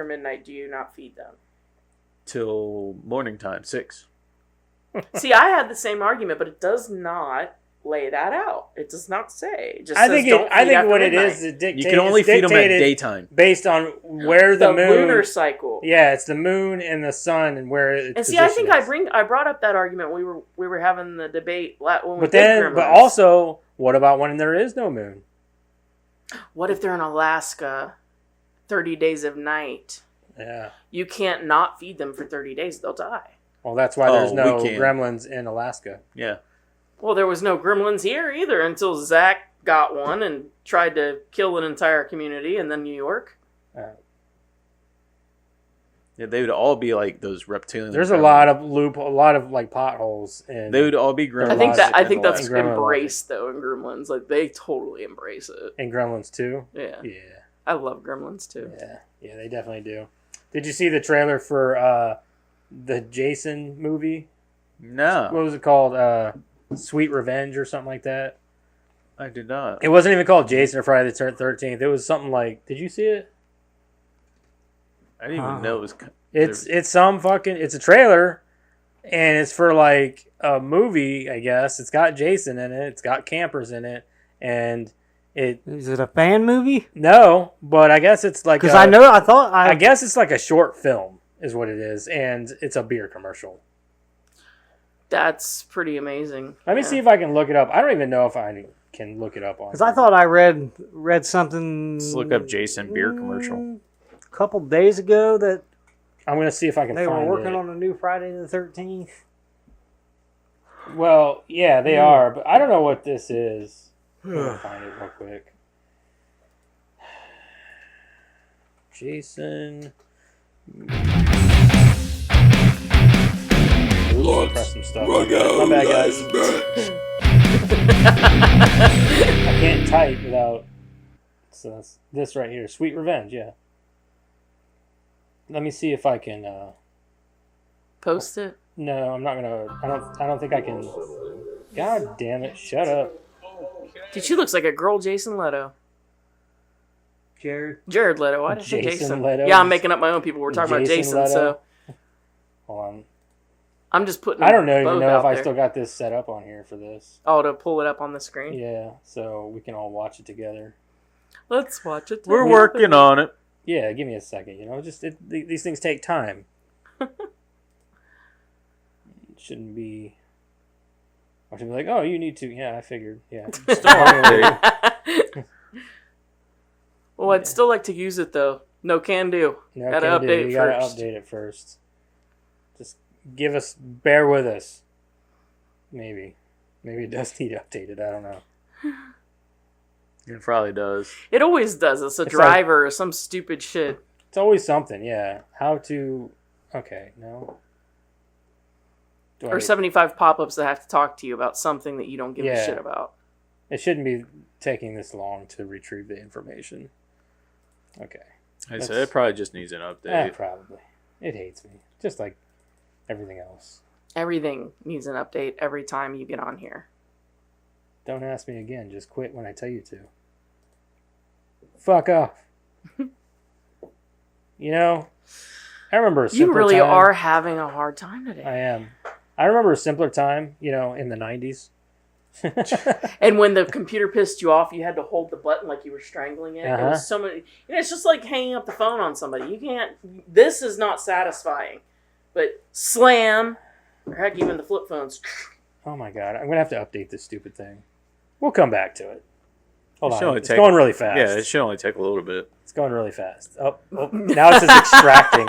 after midnight do you not feed them? Till morning time, 6. See, I had the same argument, but it does not lay that out. It does not say. It just I says think don't feed I think after what midnight. it is, it dictates. You can only feed them at daytime. based on where the moon. lunar cycle. Yeah, it's the moon and the sun and where it's. And see, I think I brought up that argument. We were having the debate when we did Gremlins. But also, what about when there is no moon? What if they're in Alaska, 30 days of night? Yeah. You can't not feed them for 30 days; they'll die. Well, that's why there's no gremlins in Alaska. Yeah. Well, there was no gremlins here either until Zach got one and tried to kill an entire community, and then New York. Yeah, they would all be like those reptilian. There's a lot of like potholes, and they would all be gremlins. I think that's Gremlin embraced though in Gremlins. Like they totally embrace it. And Gremlins too. Yeah. Yeah. I love Gremlins too. Yeah, they definitely do. Did you see the trailer for the Jason movie? No. What was it called? Sweet Revenge or something like that? I did not. It wasn't even called Jason or Friday the 13th. It was something like... Did you see it? I didn't even know it was... It's a trailer, and it's for like a movie, I guess. It's got Jason in it. It's got campers in it, and Is it a fan movie? No, but I guess it's like... Because I guess it's like a short film is what it is, and it's a beer commercial. That's pretty amazing. Let me see if I can look it up. I don't even know if I can look it up on. Because I thought I read something. Let's look up Jason beer commercial. A couple days ago that I'm going to see if I can find it. They were working on a new Friday the 13th. Well, yeah, they are, but I don't know what this is. I'm going to find it real quick. Jason. Press some stuff. My bad, guys. I can't type without. So that's this right here. Sweet Revenge, yeah. Let me see if I can post it. No, I'm not gonna. I don't think I can. God damn it! Shut up. Dude, she looks like a girl, Jason Leto. Jared Leto. Why did I say Jason? Leto? Yeah, I'm making up my own people. We're talking about Jason, Leto? so. Hold on. I'm just putting. I don't even know if I there. still got this set up on here for this. Oh, to pull it up on the screen. Yeah, so we can all watch it together. Let's watch it. We're working on it. Yeah, give me a second. You know, these things take time. It shouldn't be. I should be like, oh, you need to. Yeah, I figured. Yeah. Well, I'd still like to use it though. No can do. No gotta can do. update You it gotta first. update it first. Just bear with us. Maybe it does need updated. I don't know. It probably does. It always does. It's a driver or some stupid shit. It's always something, yeah. How to... Okay, no. Or 75 pop-ups that have to talk to you about something that you don't give a shit about. It shouldn't be taking this long to retrieve the information. Okay. I said it probably just needs an update. Yeah, probably. It hates me. Just like everything else. Everything needs an update every time you get on here. Don't ask me again. Just quit when I tell you to. Fuck off. You know, I remember a simpler You really time. are having a hard time today. I am. I remember a simpler time, you know, in the 90s. And when the computer pissed you off, you had to hold the button like you were strangling it. It was so many. You know, it's just like hanging up the phone on somebody. You can't. This is not satisfying. But slam, or heck, even the flip phones. Oh my god, I'm gonna have to update this stupid thing. We'll come back to it. Hold on, it's take, going really fast. Yeah, it should only take a little bit. It's going really fast. Oh, now it says extracting.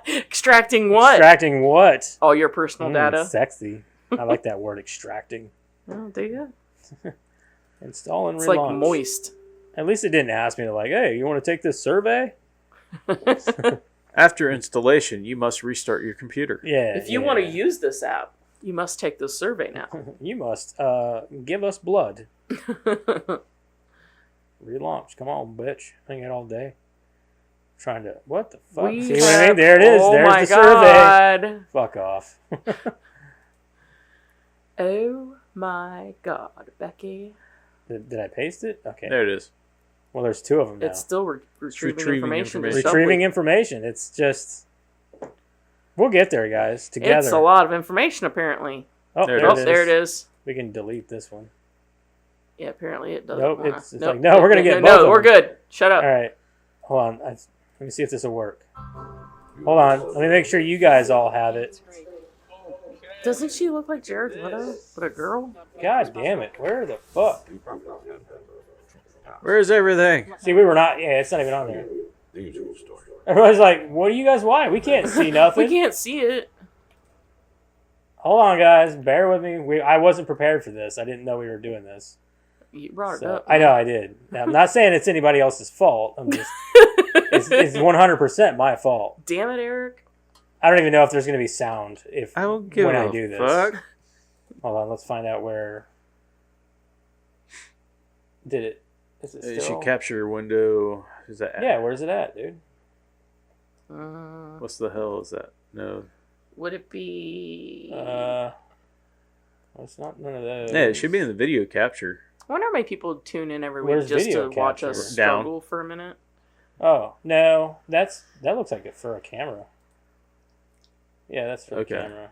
Extracting what? Extracting what? All your personal data. Sexy. I like that word, extracting. Oh, do you? Install and it's relaunch. Like moist. At least it didn't ask me to like, hey, you want to take this survey? After installation, you must restart your computer. Yeah. If you want to use this app, you must take this survey now. You must give us blood. Relaunch. Come on, bitch. I ain't got all day. Trying to... What the fuck? See what I mean? There it is. There's the survey. Fuck off. Oh my god, Becky. Did I paste it? Okay. There it is. Well, there's 2 of them now. It's still retrieving information. Retrieving information. It's just... We'll get there, guys, together. It's a lot of information, apparently. Oh, There there it it is. There it is. We can delete this one. Yeah, apparently it doesn't. Nope, wanna- it's like, no, we're gonna get both No, of we're them. good. Shut up. All right. Hold on. Let me see if this will work. Hold on. Let me make sure you guys all have it. Doesn't she look like Jared Leto, but a girl? God damn it. Where the fuck? Where's everything? See, we were not... Yeah, it's not even on there. The usual story. Everybody's like, what do you guys want? We can't see nothing. We can't see it. Hold on, guys. Bear with me. I wasn't prepared for this. I didn't know we were doing this. You brought it So, up. I know I did. Now, I'm not saying it's anybody else's fault. I'm just... it's 100% my fault. Damn it, Eric. I don't even know if there's going to be sound if I don't give when a I do this. fuck. Hold on, let's find out where... Did it... Is it It still... should capture window. Is that? Yeah, where's it at, dude? What's the hell is that? No. Would it be? Well, it's not none of those. Yeah, it should be in the video capture. I wonder how many people tune in every Where's week just to video watch capture? us Down. struggle for a minute. Oh no, that looks like it for a camera. Yeah, that's for Okay. a camera.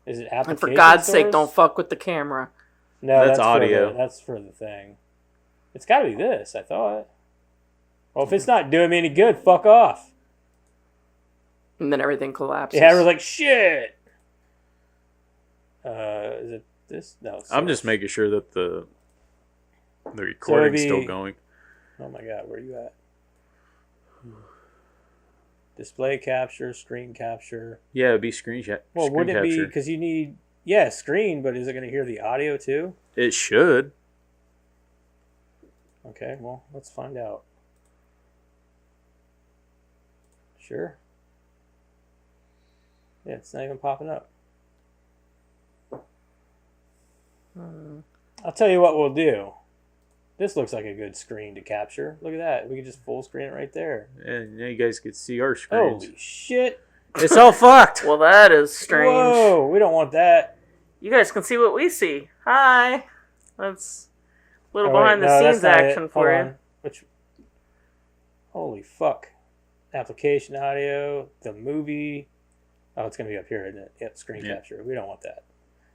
Is it application? And for God's sake, source? don't fuck with the camera. No, That's for audio. that's for the thing. It's got to be this. I thought. Well, if it's not doing me any good, fuck off. And then everything collapses. Yeah, I was like, shit. Is it this? No. It's I'm just source. making sure that the recording's be- still going. Oh my god, where are you at? Display capture, screen capture. Yeah, it'd be screen Well, screen wouldn't it be capture. because you need screen, but is it going to hear the audio too? It should. Okay, well, let's find out. Sure. Yeah, it's not even popping up. I'll tell you what we'll do. This looks like a good screen to capture. Look at that. We can just full screen it right there. And now you guys can see our screens. Holy shit. It's all fucked. Well, that is strange. Whoa, we don't want that. You guys can see what we see. Hi. That's a little Oh, wait, behind no, the that's scenes not it. action Hold for you. on. Holy fuck. Application audio, the movie. Oh, it's going to be up here, isn't it? Yep, screen Yeah. capture. We don't want that.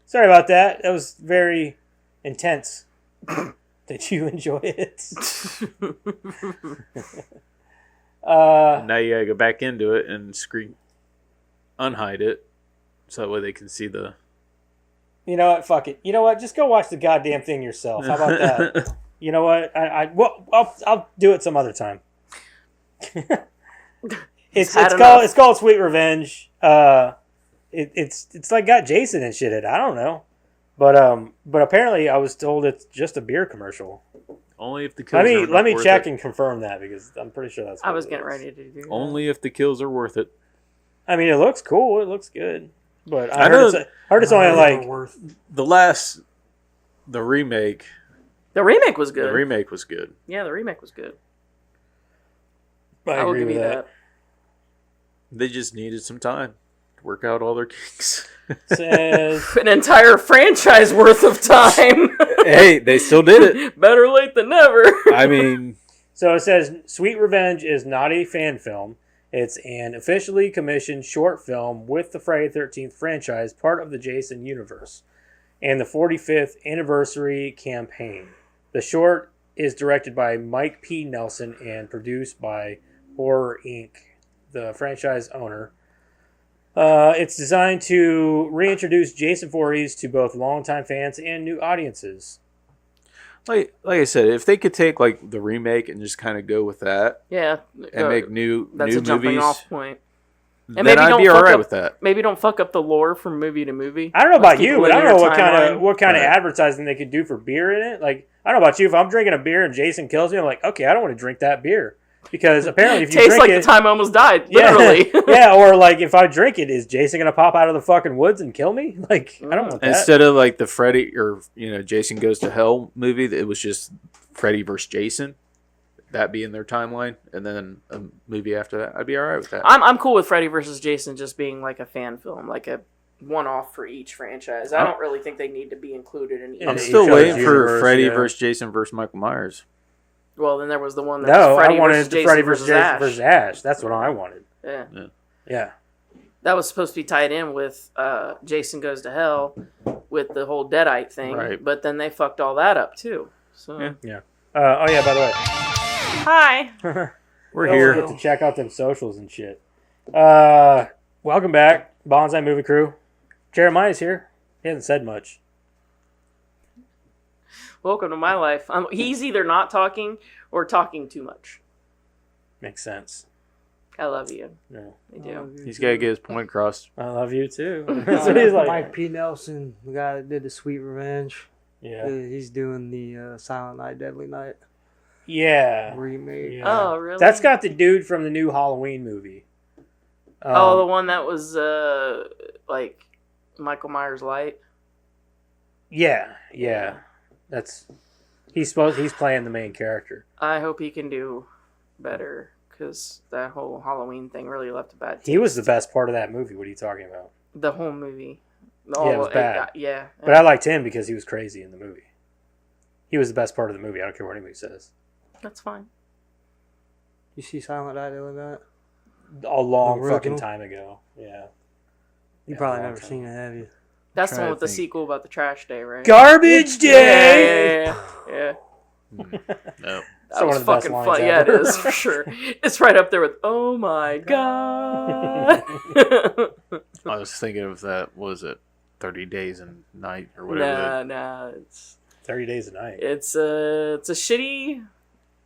Sorry about that. That was very intense. Did you enjoy it? Now you gotta go back into it and unhide it, so that way they can see the. You know what? Fuck it. You know what? Just go watch the goddamn thing yourself. How about that? You know what? I'll do it some other time. It's had enough. called Sweet Revenge. It's like got Jason and shit in it. I don't know, but apparently I was told it's just a beer commercial. Only if the kills Let me worth check it. and confirm that because I'm pretty sure that's. I what was it getting is. ready to do that. Only if the kills are worth it. I mean, it looks cool. It looks good, but I I know- heard it's only like. The remake. The remake was good. The remake was good. Yeah, the remake was good. I will agree give with you that. They just needed some time to work out all their kinks. Says An entire franchise worth of time. Hey, they still did it. Better late than never. I mean, so. It says Sweet Revenge is not a fan film. It's an officially commissioned short film with the Friday the 13th franchise, part of the Jason universe, and the 45th anniversary campaign. The short is directed by Mike P. Nelson and produced by Horror Inc., the franchise owner. It's designed to reintroduce Jason Voorhees to both longtime fans and new audiences. like I said, if they could take like the remake and just kind of go with that Yeah. and make new That's new a jumping movies, off point. then maybe I'd don't be all fuck right up- with that. Maybe don't fuck up the lore from movie to movie. I don't know Let's about keep you, a but I don't know linear what kind timeline. of Right. advertising they could do for beer in it. Like I don't know about you, if I'm drinking a beer and Jason kills me, I'm like, okay, I don't want to drink that beer because apparently if you Tastes drink like it, the time I almost died. yeah, Literally. yeah, or like if I drink it, is Jason gonna pop out of the fucking woods and kill me? Like I don't want that. Instead of like the Freddy or Jason Goes to Hell movie, it was just Freddy versus Jason. That be in their timeline, and then a movie after that, I'd be all right with that. I'm cool with Freddy vs. Jason just being like a fan film, like a one-off for each franchise. I don't really think they need to be included in In I'm each. still each other's waiting for universe, Freddy yeah. versus Jason versus Michael Myers. Well, then there was the one that No, was Freddy I wanted versus the Jason Freddy versus versus Ash. versus Ash. That's what I wanted. Yeah. Yeah. That was supposed to be tied in with Jason Goes to Hell with the whole Deadite thing. Right. But then they fucked all that up, too. So. Yeah. Oh, yeah, by the way. Hi. We're Don't here. forget to check out them socials and shit. Welcome back, Bonsai Movie Crew. Jeremiah's here. He hasn't said much. Welcome to my life. He's either not talking or talking too much. Makes sense. I love you. No. I do. He's got to get his point across. I love you too. That's what he's like. Mike P. Nelson, the guy that did the Sweet Revenge. Yeah. He's doing the Silent Night, Deadly Night Yeah. remake. Yeah. Oh, really? That's got the dude from the new Halloween movie. the one that was like Michael Myers light. Yeah. That's he's playing the main character. I hope he can do better because that whole Halloween thing really left a bad taste. He was the best part of that movie. What are you talking about? The whole movie. It was bad. Yeah. But I liked him because he was crazy in the movie. He was the best part of the movie. I don't care what anybody says. That's fine. You see Silent Night, Deadly Night? A long The fucking original? time ago. Yeah. You Yeah, probably long never time. seen it, have you? That's the Trying one to with the think. sequel about the trash day, right? Garbage Day! Yeah. No. That So was one of the best fucking lines fun. Yeah, it ever. is for sure. It's right up there with "Oh my god." I was thinking of that. What was it 30 Days and Night or whatever? Nah. It's 30 Days a Night. it's a shitty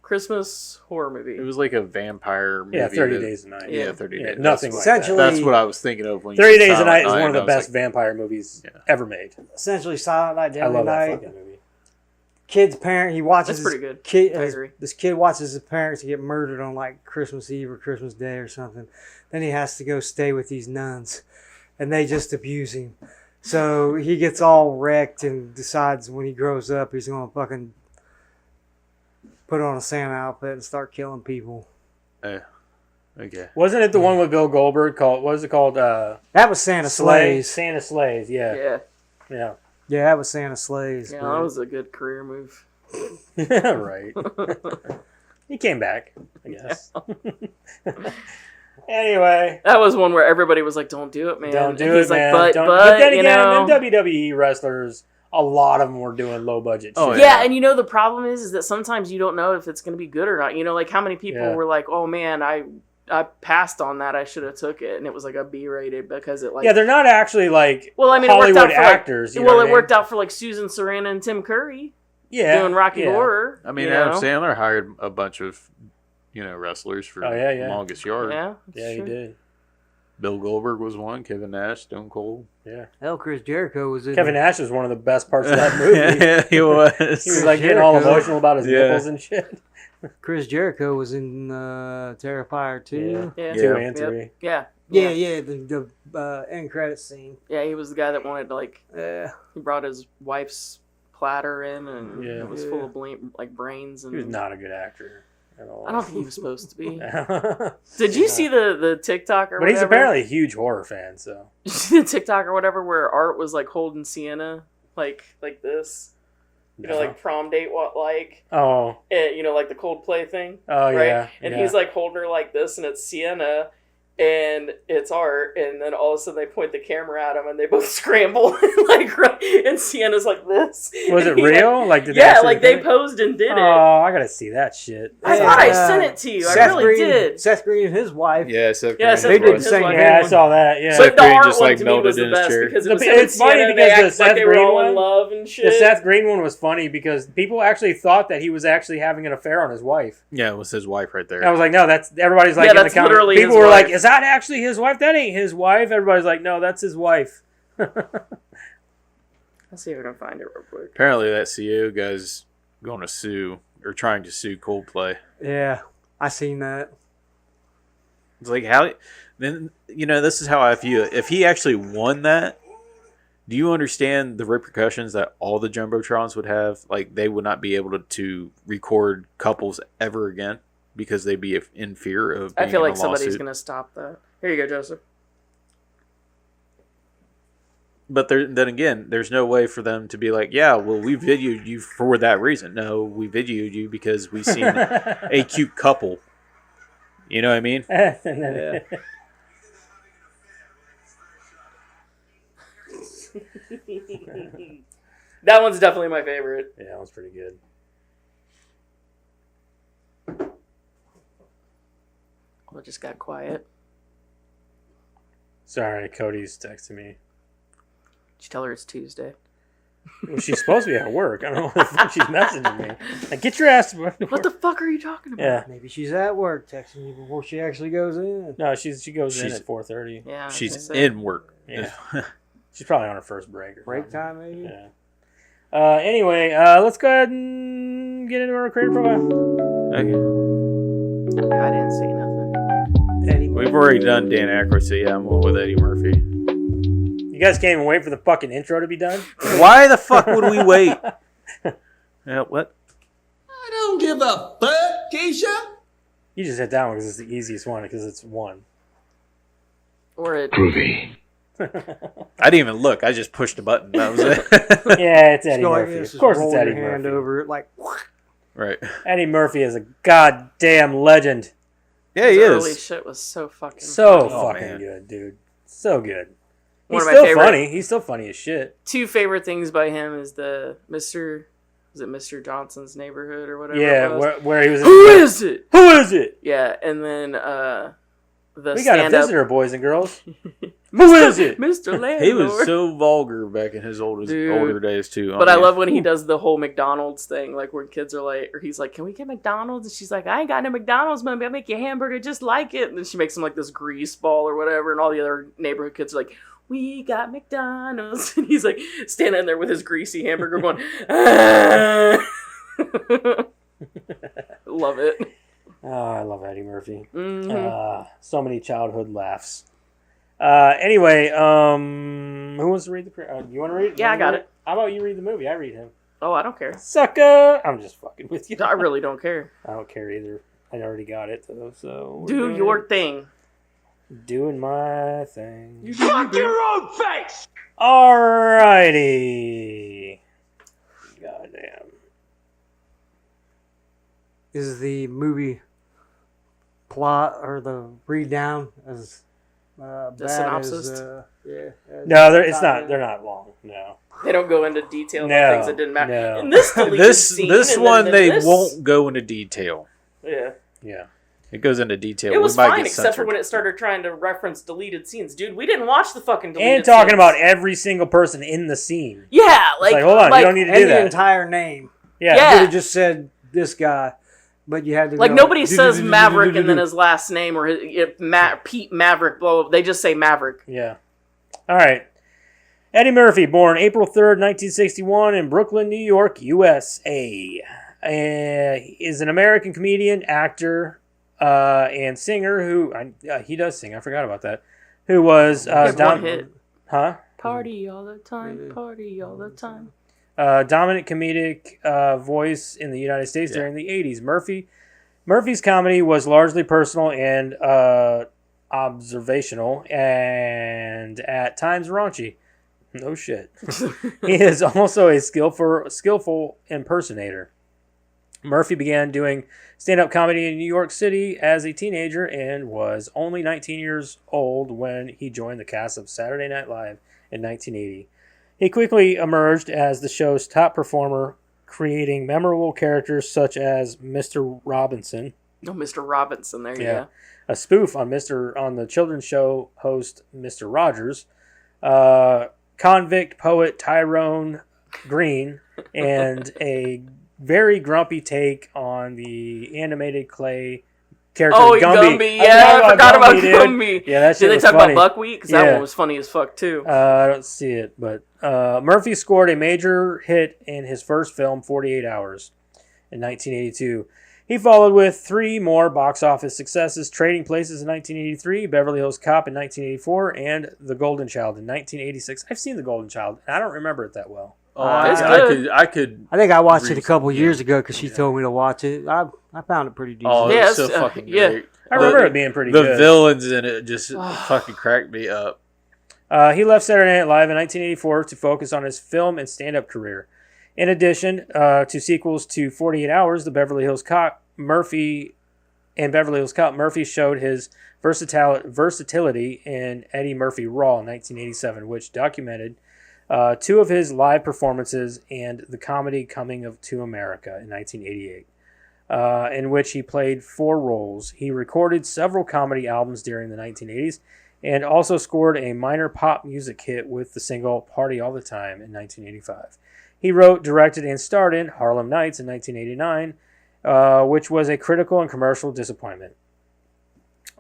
Christmas horror movie. It was like a vampire movie. Yeah, 30 that- Days a Night. Yeah, 30 Yeah, Days. nothing That's, like that. Essentially- that's what I was thinking of when you 30 said Days a Silent Night is one of and the I was best like, vampire movies Yeah. ever made. Essentially, Silent Night, I Deadly love that Night. fucking movie. Kid's parent, he watches That's pretty good. I agree. This kid watches his parents get murdered on like Christmas Eve or Christmas Day or something. Then he has to go stay with these nuns, and they just abuse him. So he gets all wrecked and decides when he grows up he's gonna fucking put on a Santa outfit and start killing people. Okay. Wasn't it the one with Bill Goldberg called, what was it called? That was Santa Slays. Santa Slays, yeah. Yeah. Yeah, that was Santa Slays. Yeah, but- that was a good career move. Yeah. Right. He came back, I guess. Anyway. That was one where everybody was like, "Don't do it, man." Don't do and it, he's man. like, Don't- but then you again, know, them WWE wrestlers, a lot of them were doing low budget Oh, shit. yeah, and you know the problem is that sometimes you don't know if it's going to be good or not. You know, like how many people Yeah. were like, "Oh man, I passed on that. I should have took it," and it was like a B rated because it like. Yeah, they're not actually like well, I mean, Hollywood it worked out actors. For you like, know well, what it I mean? worked out for like Susan Sarandon and Tim Curry Yeah, doing Rocky yeah. Horror. I mean, you Adam know? Sandler hired a bunch of, wrestlers for Oh, yeah. Longest Yard. Yeah, Yeah, he did. Bill Goldberg was one. Kevin Nash, Stone Cold. Yeah, Hell, Chris Jericho was in Kevin Nash was one of the best parts of that movie. yeah, he was. He was like getting all Jericho. emotional about his Yeah. nipples and shit. Chris Jericho was in Terrifier 2. Yeah. 2 and Yep. 3. Yeah. Yeah, the end credit scene. Yeah, he was the guy that wanted to like. Yeah. He brought his wife's platter in, and Yeah. it was full of like brains. And He was not a good actor at all. I don't think he was supposed to be. but Did you see the TikTok or whatever? he's apparently a huge horror fan, so. Did you see the TikTok or whatever where Art was like holding Sienna like this? You know, like prom date Oh, like the Coldplay thing. oh Right? yeah. And yeah. he's like holding her like this, and it's Sienna and it's Art, and then all of a sudden they point the camera at him and they both scramble and Sienna's like this. Was it And he, real? Like, did they yeah, actually like do they it? posed and did it. Oh, I gotta see that shit. I thought I sent it to you. I really did. Seth Green and his wife. Yeah, Seth Yeah, Green Seth They Green did his the same wife. Yeah, I saw that. Yeah. Seth But the Green Art just, one like, to me was melted the in his best chair. because it was The- him and it's funny Sienna, because they the acted like Seth they were Green all one- in love and The shit. Seth Green one was funny because people actually thought that he was actually having an affair on his wife. Yeah, it was his wife right there. And I was like, no, that's everybody's like Yeah, in the that's comments. literally People his were like, wife. is that actually his wife? That ain't his wife. Everybody's like, no, that's his wife. Let's see if I can find it real quick. Apparently, that CEO guy's going to sue or trying to sue Coldplay. Yeah, I seen that. It's like how then this is how I view it. If he actually won that, do you understand the repercussions that all the jumbotrons would have? Like they would not be able to record couples ever again because they'd be in fear of being I feel in like a somebody's lawsuit. going to stop that. Here you go, Joseph. But then again, there's no way for them to be like, yeah, well, we videoed you for that reason. No, we videoed you because we seen a cute couple. You know what I mean? Yeah. That one's definitely my favorite. Yeah, that one's pretty good. Oh, it just got quiet. Sorry, Cody's texting me. Did you tell her it's Tuesday? Well, she's supposed to be at work. I don't know what the fuck she's messaging me. Like, get your ass to work. What the fuck are you talking about? Yeah. Maybe she's at work texting you before she actually goes in. No, she goes in She's- at 4:30. Yeah. I was She's gonna say. in work. Yeah. She's probably on her first break. Or Break something. time, maybe? Yeah. Anyway, let's go ahead and get into our creator profile. Okay. I didn't say nothing. Eddie We've already done Dan Aykroyd, so yeah, I'm going with Eddie Murphy. You guys can't even wait for the fucking intro to be done? Why the fuck would we wait? Yeah, what? I don't give a fuck, Keisha. You just hit that one because it's the easiest one because it's one. Or it. Groovy. I didn't even look. I just pushed a button. That was it. Yeah, it's Eddie Go like Murphy. this, Of course just it's roll Eddie your hand Murphy. over it like. Right. Eddie Murphy is a goddamn legend. Yeah, he His early is. shit was so fucking So funny. Oh, fucking man. good, dude. So good. One He's of my still favorite- funny. He's still funny as shit. Two favorite things by him is the Mr. Is it Mr. Johnson's Neighborhood or whatever? Yeah, it was? where he was. Who is it? Who is it? Yeah, and then the We got a stand-up. visitor, boys and girls. Who is it? Mr. Landlord. He was so vulgar back in his Dude. older days too. But I mean, love when he does the whole McDonald's thing, like when kids are like, or he's like, "Can we get McDonald's?" And she's like, "I ain't got no McDonald's, mommy. I'll make you a hamburger just like it." And then she makes him like this grease ball or whatever, and all the other neighborhood kids are like, "We got McDonald's," and he's like standing there with his greasy hamburger going, "Ah." Love it. Oh, I love Eddie Murphy. Mhm. So many childhood laughs. Anyway, who wants to read the? You want to read? Yeah, I got read it. How about you read the movie? I read him. Oh, I don't care. Sucker! I'm just fucking with you. I really don't care. I don't care either. I already got it though, so we're Do doing your it. thing. Doing my thing. Fuck your own face. Alrighty. Goddamn. Is the movie plot or the read down as bad synopsis? as No, it's not. They're not long. No. They don't go into detail No, about things that didn't matter. no. In this deleted this scene, this and one then they this- won't go into detail. Yeah. Yeah. It goes into detail. It was We might fine, get except for censored. when it started trying to reference deleted scenes. Dude, we didn't watch the fucking deleted And talking scenes. about every single person in the scene. Yeah, like, Like, hold on, you don't need to do and the that. entire name. Yeah. Yeah. You could have just said this guy, but you had to like go, nobody says Maverick and then do-do-do-do-do-do. his last name or Pete Maverick. Blah, blah, they just say Maverick. Yeah. All right. Eddie Murphy, born April 3rd, 1961 in Brooklyn, New York, USA. Is an American comedian, actor, and singer who... he does sing. I forgot about that. Who was... He had one hit. Huh? Party all the time, party all the time. Dominant comedic voice in the United States during the 80s. Murphy's comedy was largely personal and observational and at times raunchy. No shit. He is also a skillful impersonator. Murphy began doing stand-up comedy in New York City as a teenager and was only 19 years old when he joined the cast of Saturday Night Live in 1980. He quickly emerged as the show's top performer, creating memorable characters such as Mr. Robinson, Oh, Mr. Robinson, there you Yeah. go. a spoof on the children's show host Mr. Rogers, convict poet Tyrone Green, and a very grumpy take on the animated clay character Oh, Gumby. Gumby. Yeah, I forgot about dude. Gumby. Yeah, that shit Did they was talk funny. about Buckwheat? Because that Yeah. one was funny as fuck, too. I don't see it, but Murphy scored a major hit in his first film, 48 Hours, in 1982. He followed with three more box office successes, Trading Places in 1983, Beverly Hills Cop in 1984, and The Golden Child in 1986. I've seen The Golden Child, and I don't remember it that well. Oh, It's I good. could. I could. I think I watched it a Agree. couple Yeah. years ago because she told me to watch it. I found it pretty decent. Oh, Yeah, it's so it's, fucking yeah. great. I remember it being pretty The good. villains in it just fucking cracked me up. He left Saturday Night Live in 1984 to focus on his film and stand-up career. In addition to sequels to 48 Hours, The Beverly Hills Cop, Murphy showed his versatility in Eddie Murphy Raw in 1987, which documented 2 of his live performances and the comedy Coming to America in 1988, in which he played 4 roles. He recorded several comedy albums during the 1980s and also scored a minor pop music hit with the single Party All the Time in 1985. He wrote, directed, and starred in Harlem Nights in 1989, which was a critical and commercial disappointment.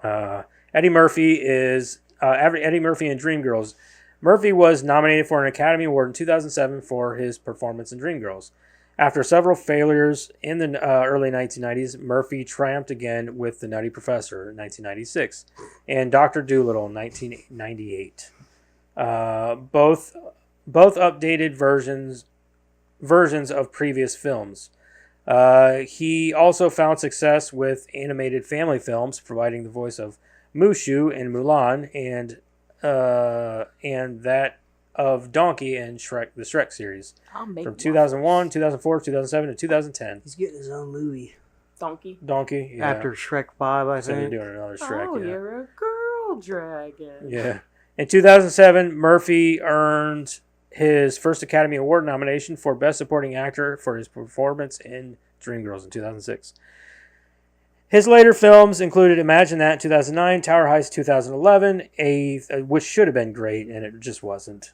Eddie Murphy and Dreamgirls. Murphy was nominated for an Academy Award in 2007 for his performance in Dreamgirls. After several failures in the early 1990s, Murphy triumphed again with The Nutty Professor in 1996 and Dr. Dolittle in 1998. Both updated versions of previous films. He also found success with animated family films, providing the voice of Mushu in Mulan and that of Donkey in Shrek, the Shrek series, from 2001, 2004, 2007, and 2010. He's getting his own movie. Donkey. Donkey, yeah. After Shrek 5, I So they're think. doing another Shrek, Oh, yeah. you're a girl dragon. Yeah. In 2007, Murphy earned his first Academy Award nomination for Best Supporting Actor for his performance in Dreamgirls in 2006. His later films included Imagine That in 2009, Tower Heist 2011, which should have been great, and it just wasn't.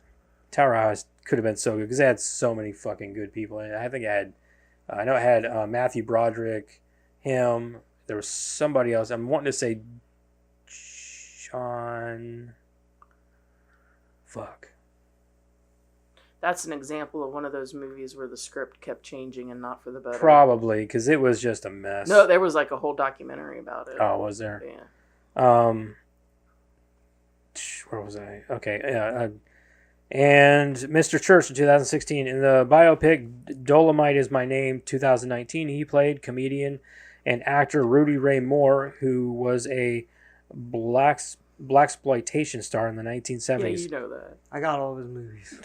Tower Heist could have been so good because it had so many fucking good people in it. I think I know it had Matthew Broderick, him. There was somebody else. I'm wanting to say John. Fuck. That's an example of one of those movies where the script kept changing and not for the better. Probably, because it was just a mess. No, there was like a whole documentary about it. Oh, was there? Yeah. Where was I? Okay, yeah. And Mr. Church in 2016. In the biopic Dolomite Is My Name 2019, he played comedian and actor Rudy Ray Moore, who was a blaxploitation star in the 1970s. Yeah, you know that. I got all of his movies.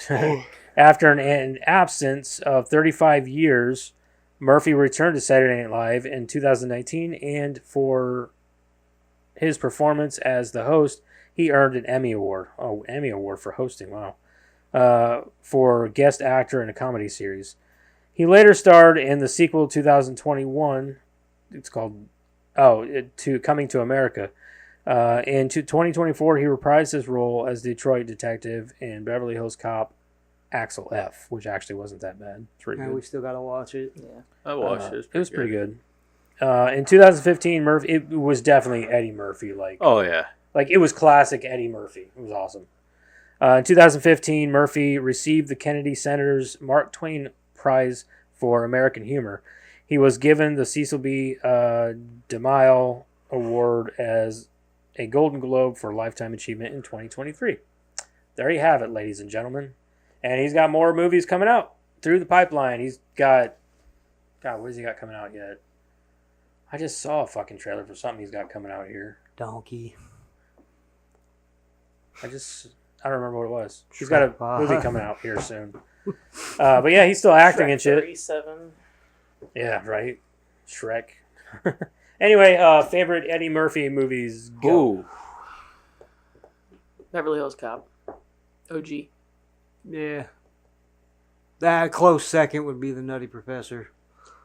After an absence of 35 years, Murphy returned to Saturday Night Live in 2019, and for his performance as the host, he earned an Emmy Award. Oh, Emmy Award for hosting, wow. For guest actor in a comedy series. He later starred in the sequel 2021, it's called, to Coming to America. In 2024, he reprised his role as Detroit detective in Beverly Hills Cop Axel F, which actually wasn't that bad. It's pretty And good. we still got to watch it. Yeah. I watched it. It was pretty good. In 2015, Murphy, it was definitely Eddie Murphy. Oh yeah. Like it was classic Eddie Murphy. It was awesome. In 2015, Murphy received the Kennedy Center's Mark Twain Prize for American Humor. He was given the Cecil B. DeMille Award as a Golden Globe for Lifetime Achievement in 2023. There you have it, ladies and gentlemen. And he's got more movies coming out through the pipeline. He's got... God, what has he got coming out yet? I just saw a fucking trailer for something he's got coming out here. Donkey. I don't remember what it was. He's got a Shrek. movie coming out here soon. But yeah, he's still acting and shit. 37. Yeah, right. Shrek. Anyway, favorite Eddie Murphy movies. Go. Ooh. Beverly Hills Cop. OG. Yeah. That close second would be The Nutty Professor.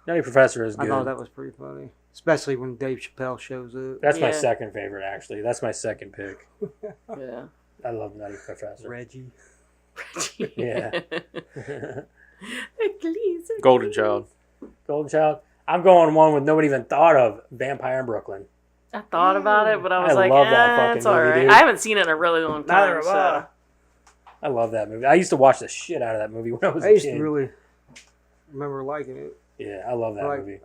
Nutty Professor is I good. thought that was pretty funny. Especially when Dave Chappelle shows up. That's my Yeah. second favorite, actually. That's my second pick. Yeah. I love Nutty Professor. Reggie. Yeah. Golden Child. Golden Child. I'm going one with nobody even thought of. Vampire in Brooklyn. I thought about it, but I was I like, love that fucking it's all movie, right. dude. I haven't seen it in a really long time. Neither have so. I. I love that movie. I used to watch the shit out of that movie when I was I a used kid. to really remember liking it. Yeah, I love that movie.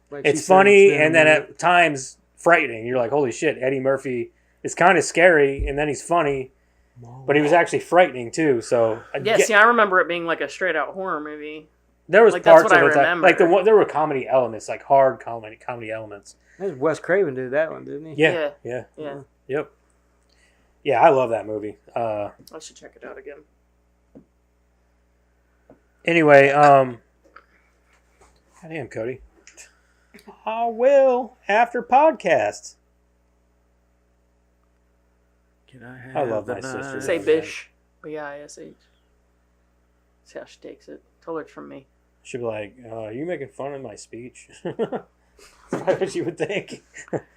Like It's she said, funny been and then a at times frightening. You're like, holy shit, Eddie Murphy is kind of scary and then he's funny, but he was actually frightening too. So Yeah, see, I remember it being like a straight out horror movie. there was like, that's parts what of I it that, remember. like there were comedy elements, like hard comedy elements. That was Wes Craven did that one, didn't he? Yeah, yeah, Yeah. yep. Yeah, I love that movie. I should check it out again. Anyway, goddamn, Cody. I will after podcast. Can I have I love the my sister. Say Yeah. bish. B-I-S-H. See how she takes it. Tell her it's from me. She'd be like, are you making fun of my speech? That's probably what she would think.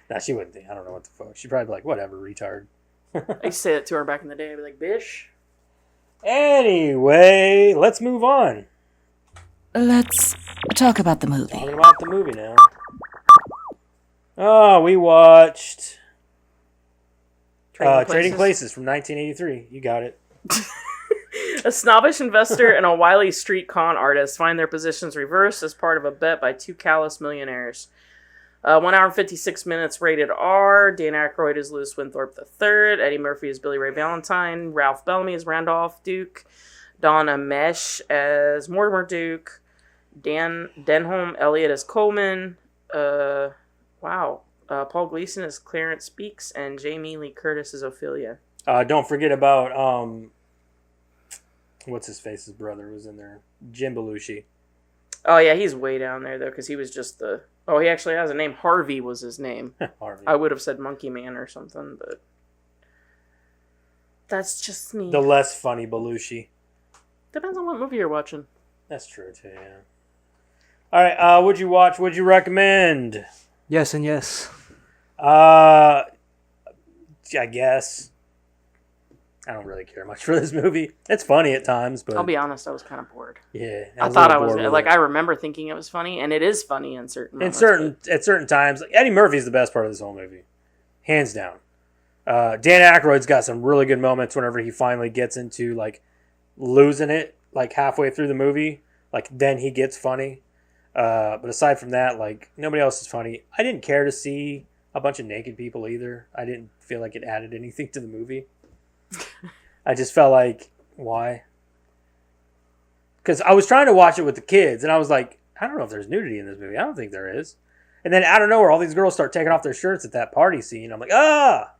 Nah, she wouldn't think. I don't know what the fuck. She'd probably be like, whatever, retard. I used to say that to her back in the day. I'd be like, bish. Anyway, let's move on. Let's talk about the movie. Talking about the movie now. Oh, we watched Trading Places from 1983. You got it. A snobbish investor and a wily street con artist find their positions reversed as part of a bet by two callous millionaires. 1 hour and 56 minutes, rated R. Dan Aykroyd is Louis Winthorpe III. Eddie Murphy is Billy Ray Valentine. Ralph Bellamy is Randolph Duke. Donna Mesh as Mortimer Duke. Dan Denholm Elliott as Coleman. Paul Gleason as Clarence Speaks. And Jamie Lee Curtis as Ophelia. Don't forget about what's his face's brother was in there, Jim Belushi. Oh, yeah, he's way down there, though, because he was just the... Oh, he actually has a name. Harvey was his name. Harvey. I would have said Monkey Man or something, but... That's just me. The less funny Belushi. Depends on what movie you're watching. That's true too. Yeah. All right. What'd you watch? What'd you recommend? Yes and yes. I guess. I don't really care much for this movie. It's funny at times, but I'll be honest, I was kind of bored. yeah, I thought I was... Like, I remember thinking it was funny, and it is funny in certain moments. at certain times. Like, Eddie Murphy's the best part of this whole movie, hands down. Dan Aykroyd's got some really good moments whenever he finally gets into like losing it, like halfway through the movie. Like then he gets funny. But aside from that, like nobody else is funny. I didn't care to see a bunch of naked people either. I didn't feel like it added anything to the movie. I just felt like, why? Because I was trying to watch it with the kids, and I was like, I don't know if there's nudity in this movie. I don't think there is. And then out of nowhere, all these girls start taking off their shirts at that party scene. I'm like, ah!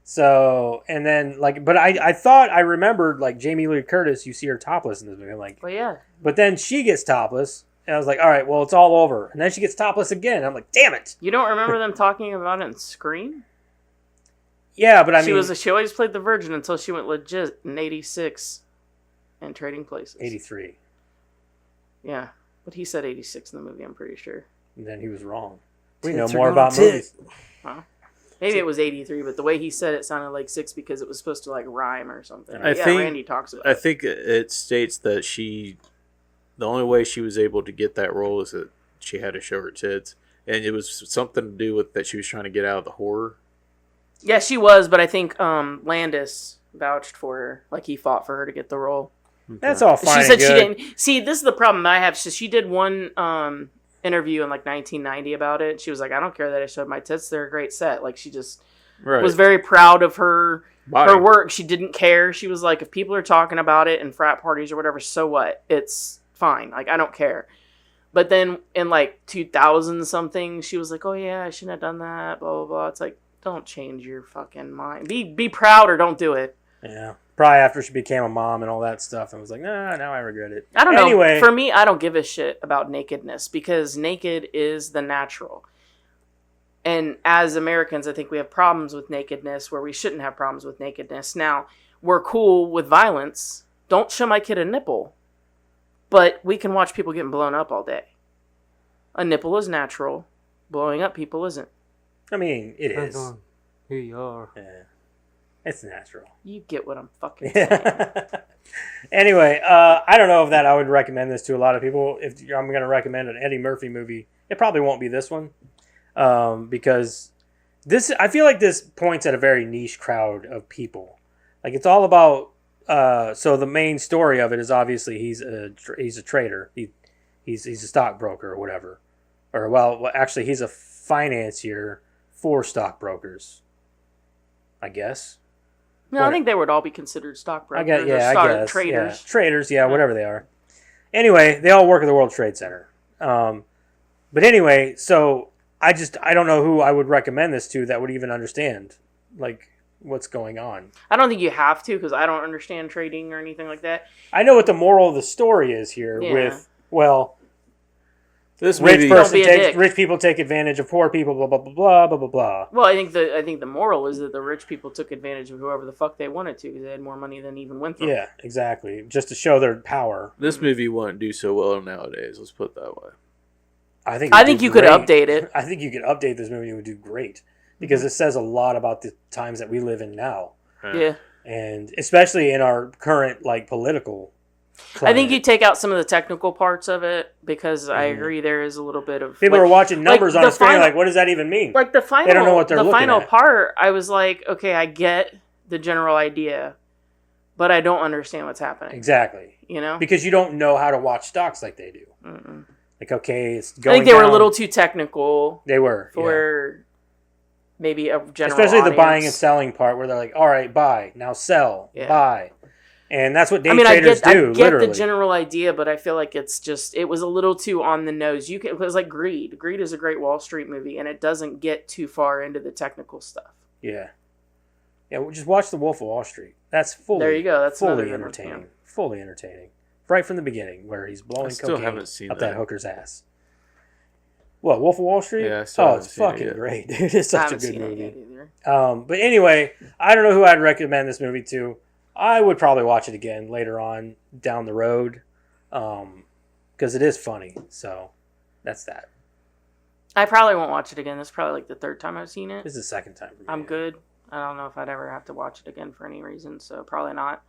So, and then, like, but I thought I remembered, like, Jamie Lee Curtis, you see her topless in this movie. I'm like, Well, yeah. but then she gets topless, and I was like, all right, well, it's all over. And then she gets topless again. I'm like, damn it! You don't remember them talking about it in Scream? Yeah, but I mean... She always played the virgin until she went legit in 86 and Trading Places. 83. Yeah. But he said 86 in the movie, I'm pretty sure. And then he was wrong. We Tits know are more gonna about movies. Huh? Maybe it was 83, but the way he said it sounded like 6 because it was supposed to, like, rhyme or something. I Yeah, think- Randy talks about I it. think it states that the only way she was able to get that role is that she had to show her tits. And it was something to do with that she was trying to get out of the horror. Yeah, she was, but I think Landis vouched for her. Like, he fought for her to get the role. That's all fine She said and she good. didn't. See, this is the problem I have. She did one interview in, like, 1990 about it. She was like, I don't care that I showed my tits. They're a great set. Like, she just Right. was very proud of her Body. work. She didn't care. She was like, if people are talking about it in frat parties or whatever, so what? It's fine. Like, I don't care. But then in, like, 2000 something, she was like, oh, yeah, I shouldn't have done that, blah, blah, blah. It's like, don't change your fucking mind. Be proud or don't do it. Yeah. Probably after she became a mom and all that stuff. And was like, nah, now I regret it. I don't know. Anyway. For me, I don't give a shit about nakedness because naked is the natural. And as Americans, I think we have problems with nakedness where we shouldn't have problems with nakedness. Now, we're cool with violence. Don't show my kid a nipple. But we can watch people getting blown up all day. A nipple is natural. Blowing up people isn't. I mean, it Depends is. on who you are. Yeah. It's natural. You get what I'm fucking saying. Anyway, I don't know if that I would recommend this to a lot of people. If I'm going to recommend an Eddie Murphy movie, it probably won't be this one. Because I feel like this points at a very niche crowd of people. Like it's all about, so the main story of it is obviously he's a trader. He's a stockbroker or whatever. Or well, actually he's a financier for stockbrokers, I guess. No, I think they would all be considered stockbrokers. I guess, yeah, or I guess. traders. Yeah. Traders, yeah, whatever they are. Anyway, they all work at the World Trade Center. But anyway, so I don't know who I would recommend this to that would even understand. Like, what's going on. I don't think you have to because I don't understand trading or anything like that. I know what the moral of the story is here. Yeah. This movie, Rich people take advantage of poor people. Blah blah blah blah blah blah blah. Well, I think the moral is that the rich people took advantage of whoever the fuck they wanted to because they had more money than even Winthrop. Yeah, exactly. Just to show their power. this movie wouldn't do so well nowadays. Let's put it that way. I think you could update it. I think you could update this movie and it would do great because it says a lot about the times that we live in now, Yeah. and especially in our current political climate. I think you take out some of the technical parts of it because I agree there is a little bit of people are watching numbers on the a screen final- like, what does that even mean? like the final. They don't know what they're the looking final at. part. I was like, okay, I get the general idea, but I don't understand what's happening. Exactly, You know, because you don't know how to watch stocks like they do. Mm-mm. Like, okay, it's I going. think they were a down. little too technical They were for maybe a general, especially the buying and audience. selling part, where they're like, all right, buy now, sell, Yeah. buy, and that's what day I mean, traders I do. get Literally, the general idea, but I feel like it was a little too on the nose. It was like Greed. Greed is a great Wall Street movie, and it doesn't get too far into the technical stuff. yeah. Well, just watch The Wolf of Wall Street. That's fully. There you go. That's another fully good one, entertaining. yeah. Fully entertaining. Right from the beginning, where he's blowing I still cocaine haven't seen up that. that hooker's ass. What, Wolf of Wall Street? Yeah, I still oh, haven't it's seen it fucking yet. great, dude. It's I such a haven't good seen it movie. yet either. But anyway, I don't know who I'd recommend this movie to. I would probably watch it again later on down the road, because it is funny. So that's that. I probably won't watch it again. This is probably like the third time I've seen it. This is the second time for me. I'm good. I don't know if I'd ever have to watch it again for any reason, so probably not.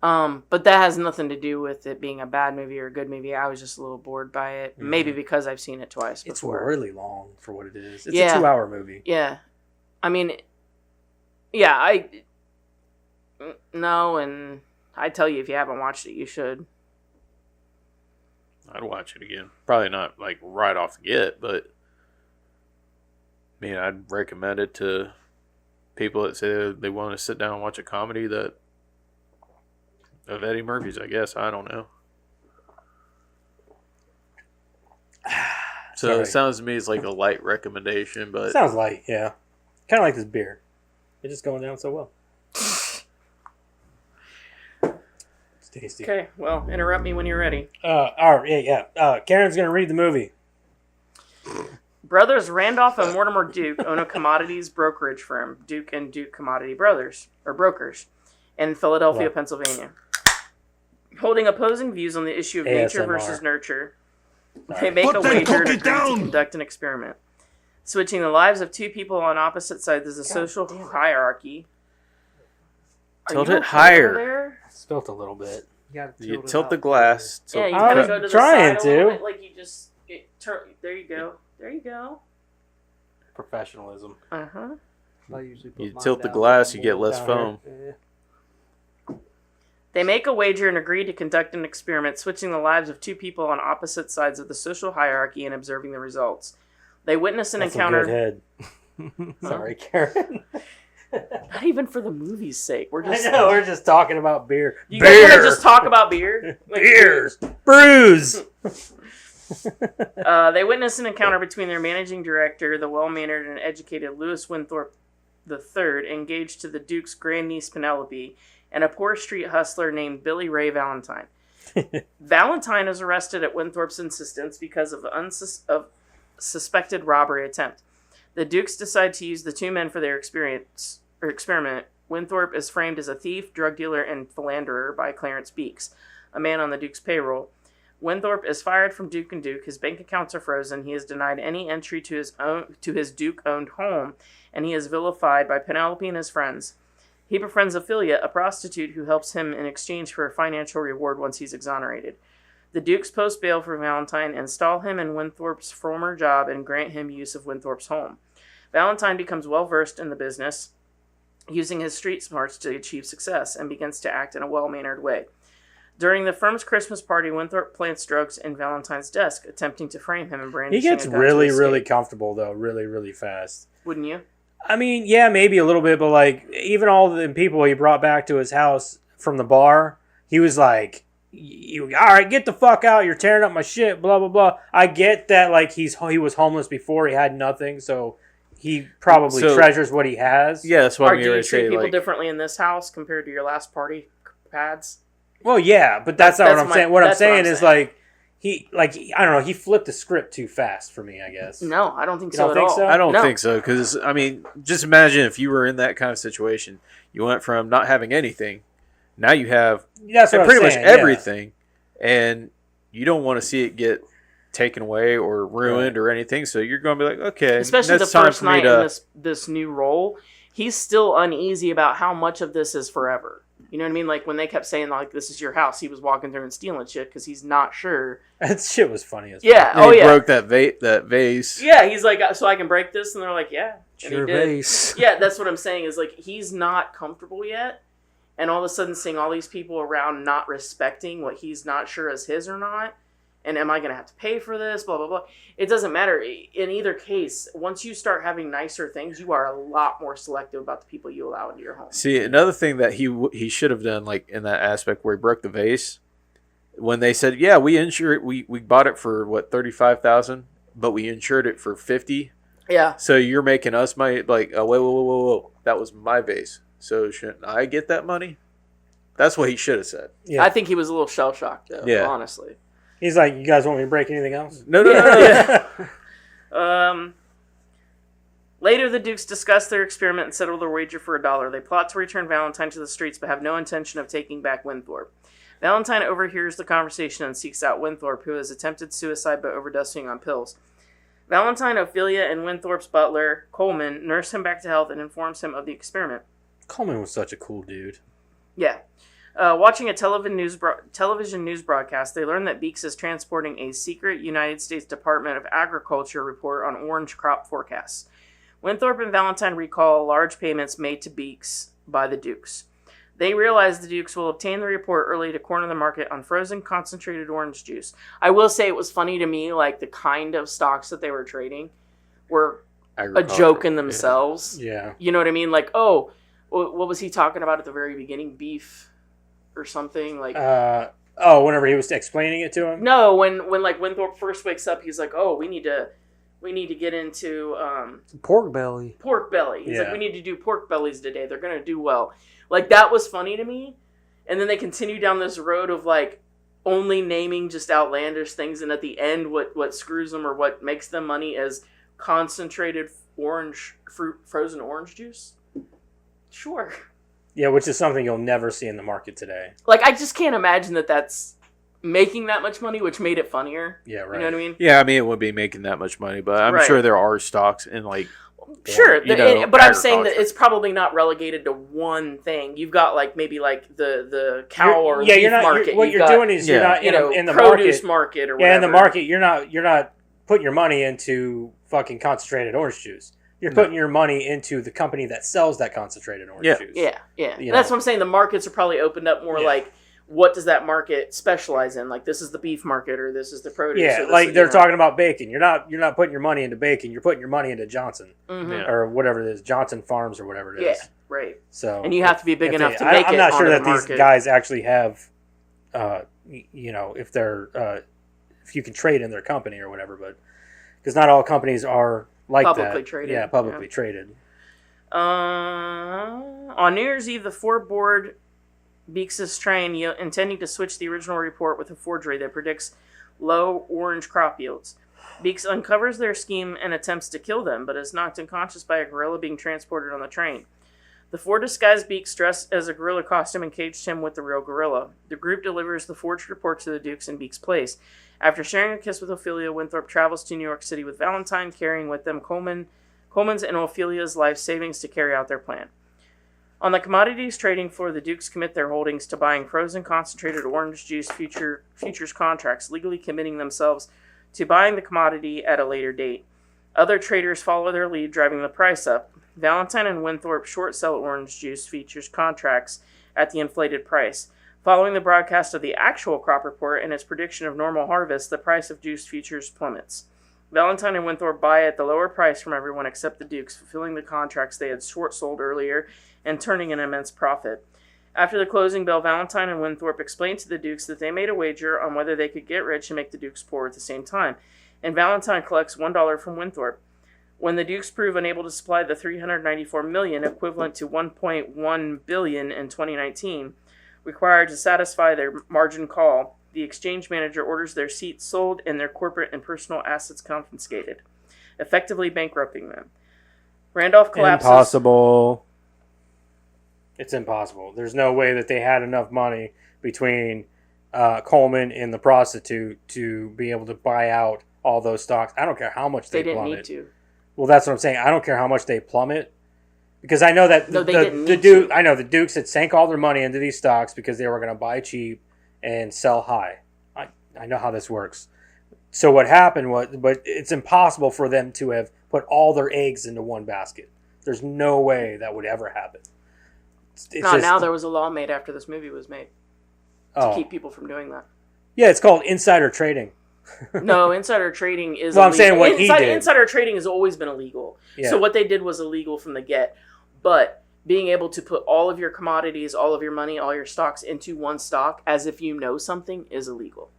But that has nothing to do with it being a bad movie or a good movie. I was just a little bored by it. Maybe because I've seen it twice It's before. really long for what it is. It's Yeah. a 2-hour movie. Yeah. I mean, yeah, no, and I tell you, if you haven't watched it, you should. I'd watch it again. Probably not like right off the get, but I mean, I'd recommend it to people that say they want to sit down and watch a comedy of Eddie Murphy's, I guess. I don't know. So Sorry. it sounds to me it's like a light recommendation, but Sounds light, yeah. Kind of like this beer. It's just going down so well. It's tasty. Okay, well, interrupt me when you're ready. All right, yeah. Karen's going to read the movie. Brothers Randolph and Mortimer Duke own a commodities brokerage firm, Duke and Duke Commodity Brothers, or Brokers, in Philadelphia, Wow. Pennsylvania. Holding opposing views on the issue of nature ASMR. versus nurture, Sorry. they make Put a that wager and cookie agree to down! conduct an experiment. Switching the lives of two people on opposite sides of the social hierarchy. Are Tilt you it okay higher. over there? Spilt a little bit. you tilt the glass. Yeah, you I kind was of go to the trying side a little to. bit, like you just there you go. There you go. Professionalism. Uh-huh. You tilt the glass, you get less foam. They make a wager and agree to conduct an experiment, switching the lives of two people on opposite sides of the social hierarchy and observing the results. They witness an That's a encounter. good head. Sorry, Karen. Not even for the movie's sake. We're I just. know, we're just talking about beer. You guys want to just talk about beer? Like, Beers. Brews. They witness an encounter between their managing director, the well-mannered and educated Louis Winthrop III, engaged to the Duke's grandniece Penelope, and a poor street hustler named Billy Ray Valentine. Valentine is arrested at Winthrop's insistence because of suspected robbery attempt. The Dukes decide to use the two men for their experiment. Winthrop is framed as a thief, drug dealer, and philanderer by Clarence Beeks, a man on the Duke's payroll. Winthrop is fired from Duke and Duke. His bank accounts are frozen. He is denied any entry to his Duke-owned home, and he is vilified by Penelope and his friends. He befriends Ophelia, a prostitute who helps him in exchange for a financial reward once he's exonerated. The Dukes post bail for Valentine, install him in Winthrop's former job, and grant him use of Winthrop's home. Valentine becomes well-versed in the business, using his street smarts to achieve success, and begins to act in a well-mannered way. During the firm's Christmas party, Winthrop plants drugs in Valentine's desk, attempting to frame him and He brandishing gets a gun to really, escape. really comfortable, though. Really, really fast. Wouldn't you? I mean, yeah, maybe a little bit, but like even all the people he brought back to his house from the bar, he was like, all right, get the fuck out. You're tearing up my shit, blah, blah, blah. I get that, like, he was homeless before. He had nothing, so he probably So- treasures what he has. Yeah, that's what Or I'm do going you to treat say. people Like, differently in this house compared to your last party pads? Well, yeah, but that's not That's what I'm my- saying. What I'm that's what I'm saying is saying. I don't know. He flipped the script too fast for me, I guess. No, I don't think You so don't at think all. so? I don't No. think so because I mean, just imagine if you were in that kind of situation. You went from not having anything, now you have That's what I'm pretty much saying, yeah. everything, and you don't want to see it get taken away or ruined or anything. So you're going to be like, okay, Especially the that's time first for me night to. in this new role, he's still uneasy about how much of this is forever. You know what I mean? Like when they kept saying like this is your house, he was walking through and stealing shit because he's not sure. That shit was funny as Yeah. And Oh he yeah. broke that vase. Yeah. He's like, so I can break this, and they're like, yeah. And he Your did. base. Yeah, that's what I'm saying. Is like he's not comfortable yet, and all of a sudden seeing all these people around not respecting what he's not sure is his or not. And am I going to have to pay for this? Blah, blah, blah. It doesn't matter. In either case, once you start having nicer things, you are a lot more selective about the people you allow into your home. See, another thing that he should have done, like in that aspect where he broke the vase, when they said, "Yeah, we insure it. We bought it for what $35,000, but we insured it for $50,000. Yeah. So you're making us money." Like, oh, whoa, that was my vase. So shouldn't I get that money? That's what he should have said. Yeah. I think he was a little shell-shocked, though, Yeah. honestly. He's like, you guys want me to break anything else? No. Later, the Dukes discuss their experiment and settle their wager for $1. They plot to return Valentine to the streets, but have no intention of taking back Winthorpe. Valentine overhears the conversation and seeks out Winthorpe, who has attempted suicide by overdosing on pills. Valentine, Ophelia, and Winthorpe's butler, Coleman, nurse him back to health and informs him of the experiment. Coleman was such a cool dude. Yeah. Watching a television news broadcast, they learn that Beeks is transporting a secret United States Department of Agriculture report on orange crop forecasts. Winthorpe and Valentine recall large payments made to Beeks by the Dukes. They realize the Dukes will obtain the report early to corner the market on frozen concentrated orange juice. I will say it was funny to me, like the kind of stocks that they were trading were a joke in themselves. Yeah. You know what I mean? Like, oh, what was he talking about at the very beginning? Beef or something? Like, whenever he was explaining it to him? no, when like Winthorpe first wakes up, he's like, oh, we need to get into Pork belly. pork belly. He's like, Yeah. we need to do pork bellies today. They're gonna do well. Like that was funny to me. And then they continue down this road of like only naming just outlandish things, and at the end, what screws them or what makes them money is concentrated frozen orange juice. Sure. Yeah, which is something you'll never see in the market today. Like I just can't imagine that that's making that much money, which made it funnier. Yeah, right. You know what I mean? Yeah, I mean, it would be making that much money, but I'm Right. sure there are stocks in like. Sure, you know, but I'm saying that agriculture. it's probably not relegated to one thing. You've got like maybe like the cow or the beef you're not. market. What You've you're got, doing is you're Yeah. not you know, in the produce market. market or whatever. Yeah, in the market, you're not putting your money into fucking concentrated orange juice. You're putting your money into the company that sells that concentrated orange juice. Yeah. You That's know. what I'm saying. The markets are probably opened up more. Yeah. Like, what does that market specialize in? Like, this is the beef market, or this is the produce. or Yeah, this like is, they're you know. talking about bacon. You're not putting your money into bacon. You're putting your money into Johnson Mhm. Yeah. or whatever it is, Johnson Farms or whatever it is. Yeah, right. So And you have to be big if enough they- to make I'm it not sure onto that the these market. guys actually have, if they're if you can trade in their company or whatever, but because not all companies are like Publicly that. traded, Yeah, publicly traded. On New Year's Eve, the Ford board Beeks' train, intending to switch the original report with a forgery that predicts low orange crop yields. Beeks uncovers their scheme and attempts to kill them, but is knocked unconscious by a gorilla being transported on the train. The Ford disguised Beeks dressed as a gorilla costume and caged him with the real gorilla. The group delivers the forged report to the Dukes in Beeks' place. After sharing a kiss with Ophelia, Winthorpe travels to New York City with Valentine, carrying with them Coleman's and Ophelia's life savings to carry out their plan. On the commodities trading floor, the Dukes commit their holdings to buying frozen concentrated orange juice futures contracts, legally committing themselves to buying the commodity at a later date. Other traders follow their lead, driving the price up. Valentine and Winthorpe short sell orange juice futures contracts at the inflated price. Following the broadcast of the actual crop report and its prediction of normal harvest, the price of juice futures plummets. Valentine and Winthorpe buy at the lower price from everyone except the Dukes, fulfilling the contracts they had short sold earlier and turning an immense profit. After the closing bell, Valentine and Winthorpe explained to the Dukes that they made a wager on whether they could get rich and make the Dukes poor at the same time, and Valentine collects $1 from Winthorpe. When the Dukes prove unable to supply the $394 million, equivalent to $1.1 billion in 2019, required to satisfy their margin call, the exchange manager orders their seats sold and their corporate and personal assets confiscated, effectively bankrupting them. Randolph collapses. Impossible. It's impossible. There's no way that they had enough money between Coleman and the prostitute to be able to buy out all those stocks. I don't care how much they didn't plummet. need to. Well, that's what I'm saying. I don't care how much they plummet, because I know that No, they didn't need Duke. to. I know the Dukes had sank all their money into these stocks because they were going to buy cheap and sell high. I know how this works. So what happened was, but it's impossible for them to have put all their eggs into one basket. There's no way that would ever happen. Now there was a law made after this movie was made to Oh. keep people from doing that. Yeah, it's called insider trading. No, insider trading is Well, I'm illegal. saying what he did. Insider trading has always been illegal. Yeah. So what they did was illegal from the get. But being able to put all of your commodities, all of your money, all your stocks into one stock as if you know something is illegal.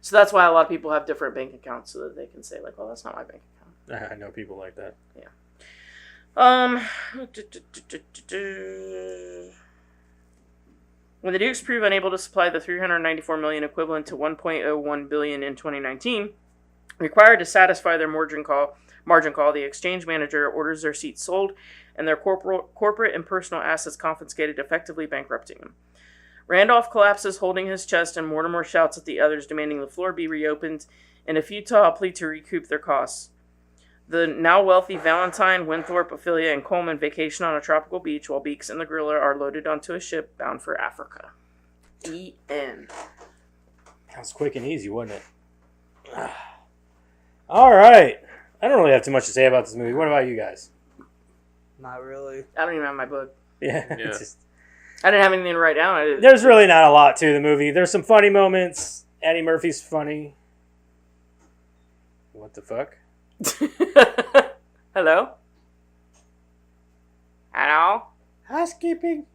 So that's why a lot of people have different bank accounts so that they can say, like, well, that's not my bank account. I know people like that. When the Dukes prove unable to supply the $394 million, equivalent to $1.01 billion in 2019, required to satisfy their margin call, the exchange manager orders their seats sold and their corporate and personal assets confiscated, effectively bankrupting them. Randolph collapses, holding his chest, and Mortimer shouts at the others, demanding the floor be reopened in a futile plea to recoup their costs. The now wealthy Valentine, Winthorpe, Ophelia, and Coleman vacation on a tropical beach while Beeks and the gorilla are loaded onto a ship bound for Africa. The end. That was quick and easy, wasn't it? All right. I don't really have too much to say about this movie. What about you guys? Not really. I don't even have my book. Yeah. Yeah. It's just, I didn't have anything to write down. there's really not a lot to the movie. There's some funny moments. Eddie Murphy's funny. What the fuck? Hello? Hello? Housekeeping.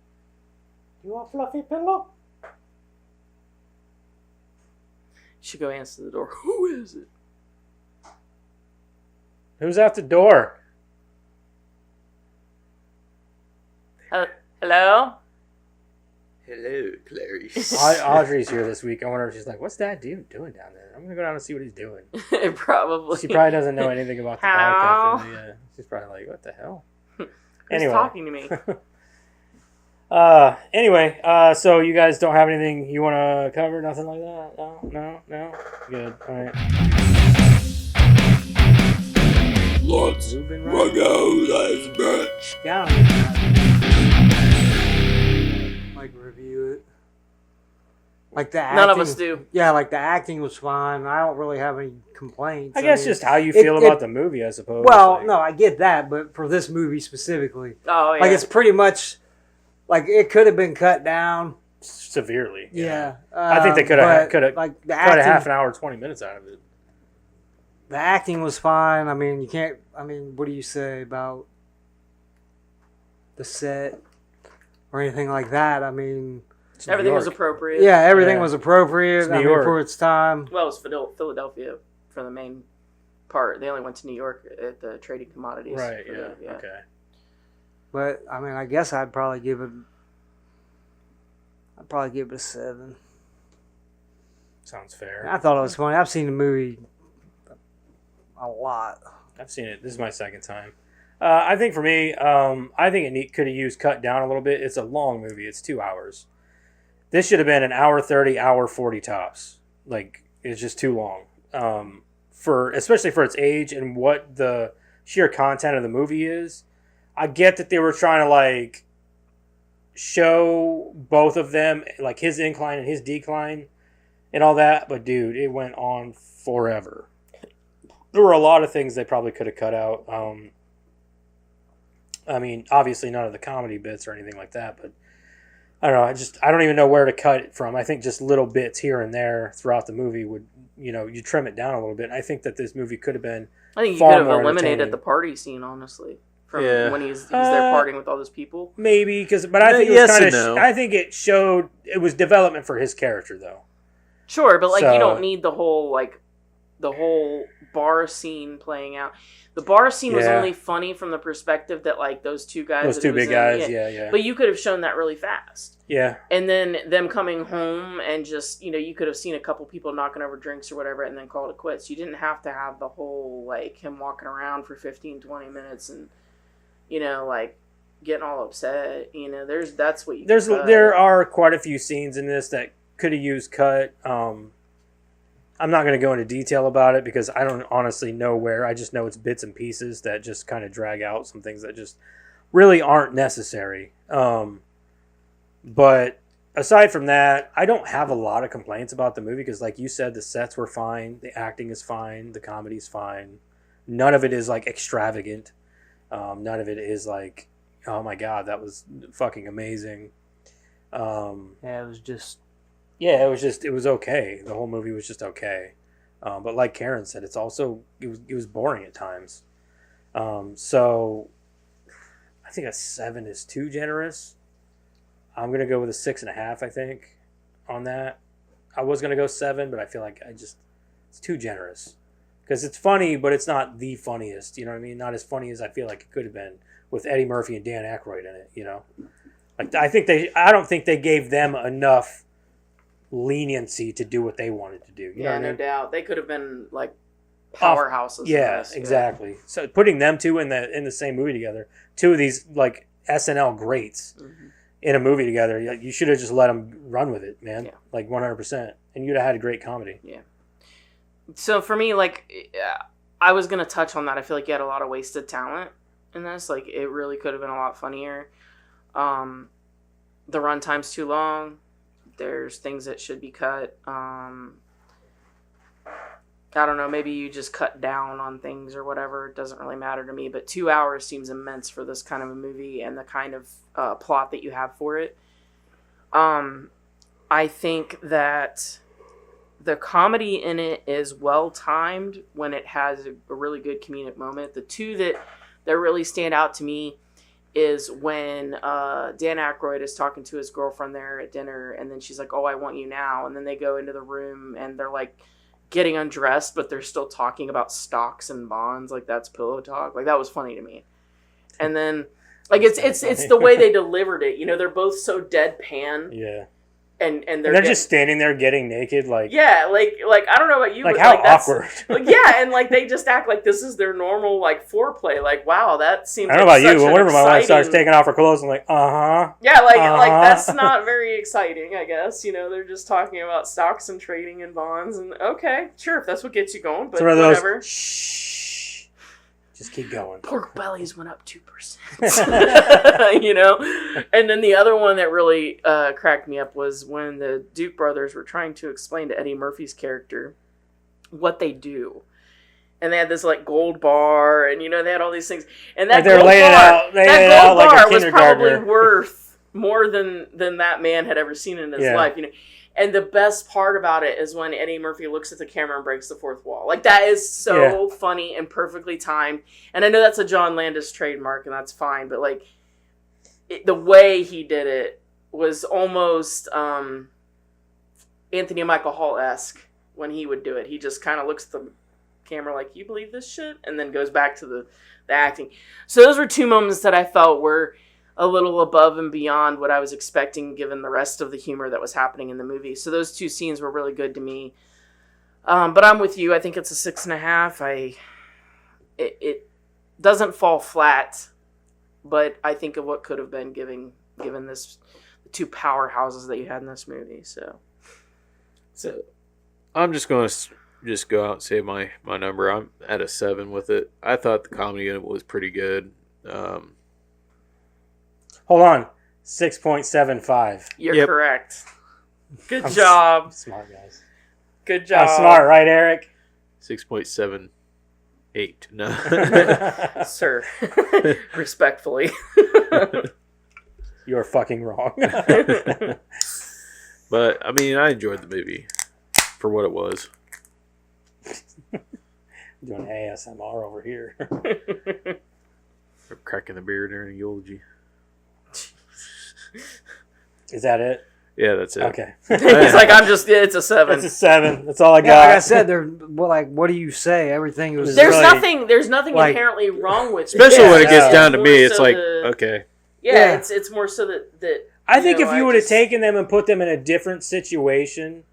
You want fluffy pillow? Should go answer the door. Who is it? Who's at the door? Hello? Hello, Clarice. Audrey's here this week. I wonder if she's like, what's Dad doing down there? I'm going to go down and see what he's doing. Probably. She probably doesn't know anything about the Hello? podcast. Yeah. She's probably like, what the hell? Who's Anyway. talking to me? So you guys don't have anything you want to cover? Nothing like that? No? Good. All right. Let's Moving right. go, let's bitch. Yeah, I don't even have- like review it. Like the acting. None of us do. Yeah, like the acting was fine. I don't really have any complaints. I guess mean, just how you it- feel it- about the movie, I suppose. Well, Like, no, I get that, but for this movie specifically, Oh, yeah. like it's pretty much like it could have been cut down. severely. Yeah, I think they coulda- but, coulda like the Cut a acting. half an hour, 20 minutes out of it. The acting was fine. I mean, you can't. I mean, what do you say about the set or anything like that? I mean, It's New Everything was York. appropriate. yeah, everything Yeah. was appropriate. It's New I mean, York. for its time. Well, it was Philadelphia for the main part. They only went to New York at the trading commodities. Right, for yeah. the- Okay. But I mean, I guess I'd probably give it. I'd probably give it a 7. Sounds fair. I thought it was funny. I've seen the movie a lot. I've seen it. This is my second time. I think for me, I think it could have used cut down a little bit. It's a long movie. It's 2 hours. This should have been an hour 30, hour 40 tops. Like, it's just too long. Especially for its age and what the sheer content of the movie is. I get that they were trying to, like, show both of them, like his incline and his decline and all that. But, dude, it went on forever. There were a lot of things they probably could have cut out. I mean, obviously none of the comedy bits or anything like that, but I don't know. I don't even know where to cut it from. I think just little bits here and there throughout the movie would, you trim it down a little bit. And I think that this movie could have been I think you far could have more eliminated entertaining. the party scene, honestly, from Yeah. when he's there partying with all those people. maybe but I think it was Yes kind and of. no. I think it showed it was development for his character though. Sure, but like So- you don't need the whole like the whole bar scene playing out. The bar scene was Yeah. only funny from the perspective that like those two guys, Those that two it was big in, guys, yeah. But you could have shown that really fast. Yeah. And then them coming home and just, you could have seen a couple people knocking over drinks or whatever and then called it quits. You didn't have to have the whole, like, him walking around for 15, 20 minutes and, like, getting all upset. That's what you There are quite a few scenes in this that could have used cut. I'm not going to go into detail about it because I don't honestly know where. I just know it's bits and pieces that just kind of drag out some things that just really aren't necessary. But aside from that, I don't have a lot of complaints about the movie because, like you said, the sets were fine, the acting is fine, the comedy's fine. None of it is like extravagant. None of it is like, oh my god, that was fucking amazing. Yeah, it was just. Yeah, it was okay. The whole movie was just okay. But like Karen said, it was boring at times. So I think a 7 is too generous. I'm going to go with a 6.5, I think, on that. I was going to go 7, but I feel like it's too generous. Because it's funny, but it's not the funniest. You know what I mean? Not as funny as I feel like it could have been with Eddie Murphy and Dan Aykroyd in it, Like I don't think they gave them enough leniency to do what they wanted to do. You know what I mean? No doubt. They could have been, like, powerhouses. Yeah, exactly. So putting them two in the same movie together, two of these, like, SNL greats in a movie together, you should have just let them run with it, man. Yeah. Like 100%. And you'd have had a great comedy. Yeah. So for me, like, I was going to touch on that. I feel like you had a lot of wasted talent in this. Like, it really could have been a lot funnier. The runtime's too long. There's things that should be cut. I don't know. Maybe you just cut down on things or whatever. It doesn't really matter to me. But 2 hours seems immense for this kind of a movie and the kind of plot that you have for it. I think that the comedy in it is well timed when it has a really good comedic moment. The two that really stand out to me is when Dan Aykroyd is talking to his girlfriend there at dinner, and then she's like, "Oh, I want you now," and then they go into the room and they're like getting undressed, but they're still talking about stocks and bonds, like that's pillow talk. Like that was funny to me. And then like it's the way they delivered it. They're both so deadpan. Yeah. And they're just standing there getting naked, like like I don't know about you, like but how like that's, awkward. like yeah, and like they just act like this is their normal like foreplay. Like wow, that seems. I don't know about you, but whenever my wife starts taking off her clothes, I'm like, yeah, like that's not very exciting. I guess they're just talking about stocks and trading and bonds, and okay, sure, if that's what gets you going, but whatever. Shh. Just keep going. Pork bellies went up 2%. And then the other one that really cracked me up was when the Duke brothers were trying to explain to Eddie Murphy's character what they do. And they had this like gold bar, and they had all these things. And that gold bar was probably worth more than that man had ever seen in his life. And the best part about it is when Eddie Murphy looks at the camera and breaks the fourth wall. Like, that is so funny and perfectly timed. And I know that's a John Landis trademark, and that's fine. But, like, the way he did it was almost Anthony Michael Hall-esque when he would do it. He just kind of looks at the camera like, you believe this shit? And then goes back to the acting. So those were two moments that I felt were a little above and beyond what I was expecting given the rest of the humor that was happening in the movie. So those two scenes were really good to me. But I'm with you. I think it's a 6.5. It doesn't fall flat, but I think of what could have been given this the two powerhouses that you had in this movie. So I'm just going to go out and say my number. I'm at a 7 with it. I thought the comedy in it was pretty good. Hold on. 6.75. You're correct. Good job. I'm smart, guys. Good job. I'm smart, right, Eric? 6.78. No. Sir. Respectfully. You are fucking wrong. But, I mean, I enjoyed the movie for what it was. Doing ASMR over here. Cracking the beer during a eulogy. Is that it? Yeah, that's it. Okay. He's like, it's a 7. It's a 7. That's all I Yeah, got. like I said, what do you say? Everything was. There's really- nothing like- inherently wrong with it. Especially when it Yeah. gets down to More me, it's so like, the- okay. Yeah, Yeah. it's more so that I think if you would have just- taken them and put them in a different situation,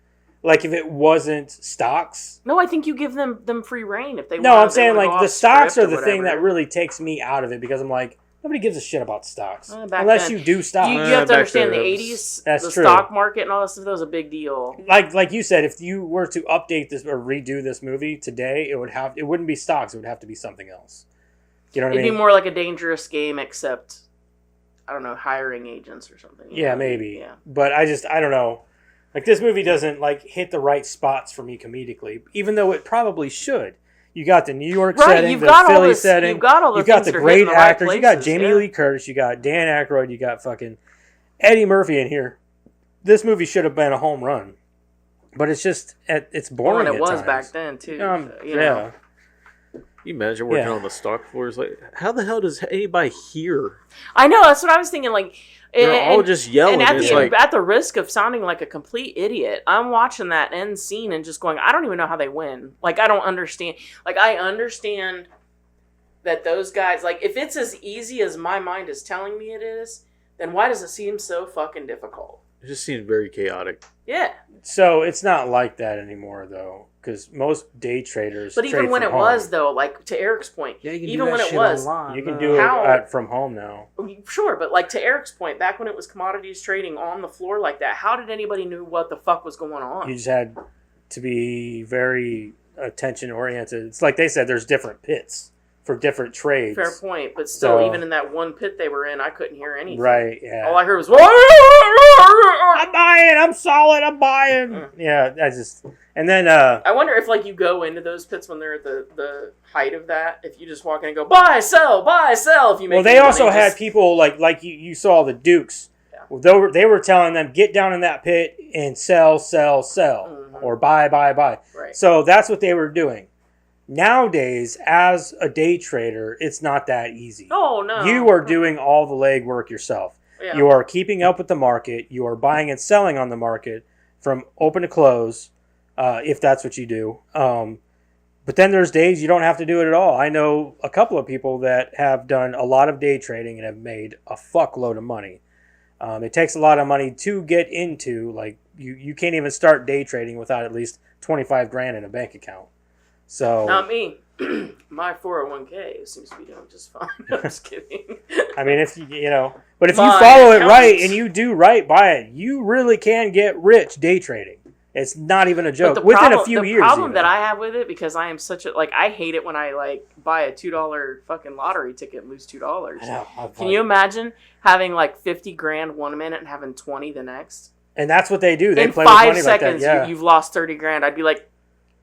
like if it wasn't stocks. No, I think you give them free reign if they No, want. I'm saying like the stocks are the thing that whatever. really takes me out of it because I'm like, nobody gives a shit about stocks. Back Unless then. you do stocks. You have to Back understand then the it was- 80s, That's the true. stock market and all that stuff. That was a big deal. Like you said, if you were to update this or redo this movie today, it wouldn't be stocks. It would have to be something else. You know what I It'd mean? be more like a dangerous game, except I don't know, hiring agents or something. Yeah, maybe. Yeah. But I don't know. Like this movie doesn't like hit the right spots for me comedically, even though it probably should. You got the New York Right, setting, you've the got all Philly this- setting. you've got all the You've got things the that are great hitting the right actors. You got places, Jamie yeah. Lee Curtis. You got Dan Aykroyd. You got fucking Eddie Murphy in here. This movie should have been a home run, but it's just it's boring. Well, and it at was times. back then too. Yeah. know. You imagine working Yeah. on the stock floors? Like, how the hell does anybody hear? I know, that's what I was thinking. Like, They're all just yelling. And It's like, at the risk of sounding like a complete idiot, I'm watching that end scene and just going, I don't even know how they win. Like, I don't understand. Like, I understand that those guys, like, if it's as easy as my mind is telling me it is, then why does it seem so fucking difficult? it just seems very chaotic. Yeah. So it's not like that anymore, though, because most day traders. But even trade when from it was, home. though, like, to Eric's point, Yeah, you can even do that when it shit was, online. you can do How- it from home now. sure, but like to Eric's point, back when it was commodities trading on the floor like that, how did anybody knew what the fuck was going on? You just had to be very attention oriented. It's like they said, there's different pits for different trades. Fair point, but still, So- even in that one pit they were in, I couldn't hear anything. Right? Yeah. All I heard was, I'm buying. I'm solid. I'm buying. Yeah. I just and then I wonder if like you go into those pits when they're at the height of that, if you just walk in and go buy, sell, if you make well, they any also money, had just- people like you saw the Dukes. Yeah. Well, they were telling them get down in that pit and sell, Mhm. or buy. right. So that's what they were doing. Nowadays, as a day trader, it's not that easy. Oh no, You are doing all the legwork yourself. Yeah. You are keeping up with the market. You are buying and selling on the market from open to close, if that's what you do. But then there's days you don't have to do it at all. I know a couple of people that have done a lot of day trading and have made a fuckload of money. It takes a lot of money to get into. Like you can't even start day trading without at least 25 grand in a bank account. So Not me. My 401k seems to be doing just fine. I'm just kidding. I mean, if you know, but if you My follow it right accountants. and you do right by it, you really can get rich day trading. It's not even a But joke. the Within problem, a few the years, problem even. that I have with it, because I am such a like, I hate it when I like buy a $2 fucking lottery ticket and lose $2. I know, I'm Can you imagine having like 50 grand one minute and having 20 the next? And that's what they do. They In play 5 with money seconds, like that. Yeah. you've lost 30 grand. I'd be like,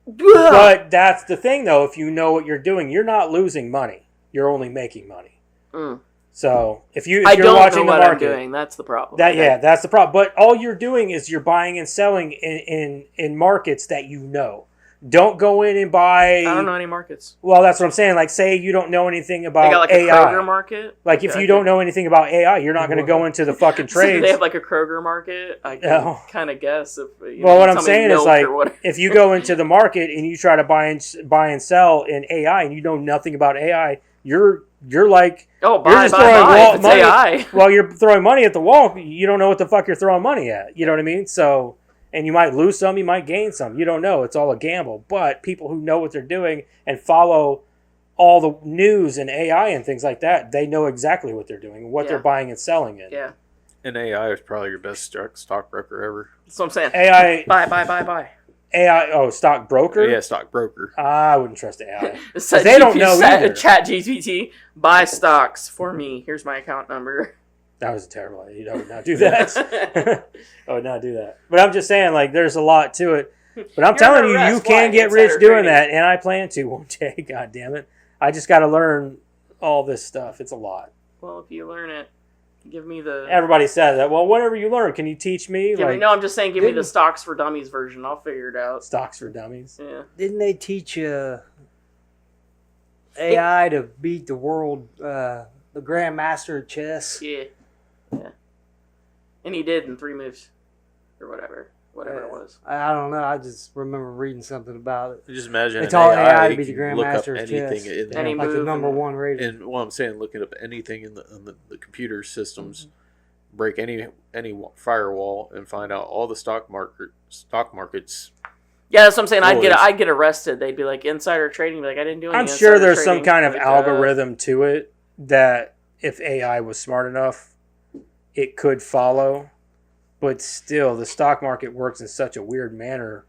"Ugh." But that's the thing, though. If you know what you're doing, you're not losing money. You're only making money. Mm. So if I you're don't know watching the what I'm market, doing. That's the problem. that's the problem. But all you're doing is you're buying and selling in markets that you know. Don't go in and buy. I don't know any markets. Well, that's what I'm saying. Like, say you don't know anything about They got like a AI. Kroger market. Like, if Okay, you don't know anything about AI, you're not going to go into the fucking So do trades. they have like a Kroger market. I can No. kind of guess if. Well, what I'm tell me saying is, milk like, or whatever. if you go into the market and you try to buy and sell in AI and you know nothing about AI, you're like, oh, you're buy, just buy, throwing buy. If it's money. AI. Well, you're throwing money at the wall. You don't know what the fuck you're throwing money at. You know what I mean? So, and you might lose some, you might gain some. You don't know. It's all a gamble. But people who know what they're doing and follow all the news and AI and things like that, they know exactly what they're doing and what they're Yeah. buying and selling in. Yeah, And AI is probably your best stockbroker ever. that's what I'm saying. AI, stockbroker? Yeah, stockbroker. I wouldn't trust AI. So they don't know either. Chat GPT, buy stocks for me. Here's my account number. That was a terrible idea. I would not do that. I would not do that. But I'm just saying, like, there's a lot to it. But I'm You're telling under you, arrest. you can Why? get Insider rich doing trading. that, and I plan to one day. God damn it! I just got to learn all this stuff. It's a lot. Well, if you learn it, give me the. Everybody says that. Well, whatever you learn, can you teach me? Give me, Like, no, I'm just saying, give me the didn't- stocks for dummies version. I'll figure it out. stocks for dummies. Yeah. Didn't they teach AI to beat the world, the grandmaster of chess? Yeah. Yeah. And he did in 3 moves. or whatever it was. I don't know. I just remember reading something about it. Just imagine They an taught AI to be can the look up Grandmaster of anything chess. in Any Like the move number and- one rated. and what I'm saying, looking up anything in the computer systems, break any firewall and find out all the stock markets. Yeah, that's what I'm saying. Well, I'd get arrested. They'd be like insider trading. Be like, I didn't do any. I'm sure insider there's some trading. kind of Like, algorithm to it that if AI was smart enough, it could follow. But still, the stock market works in such a weird manner.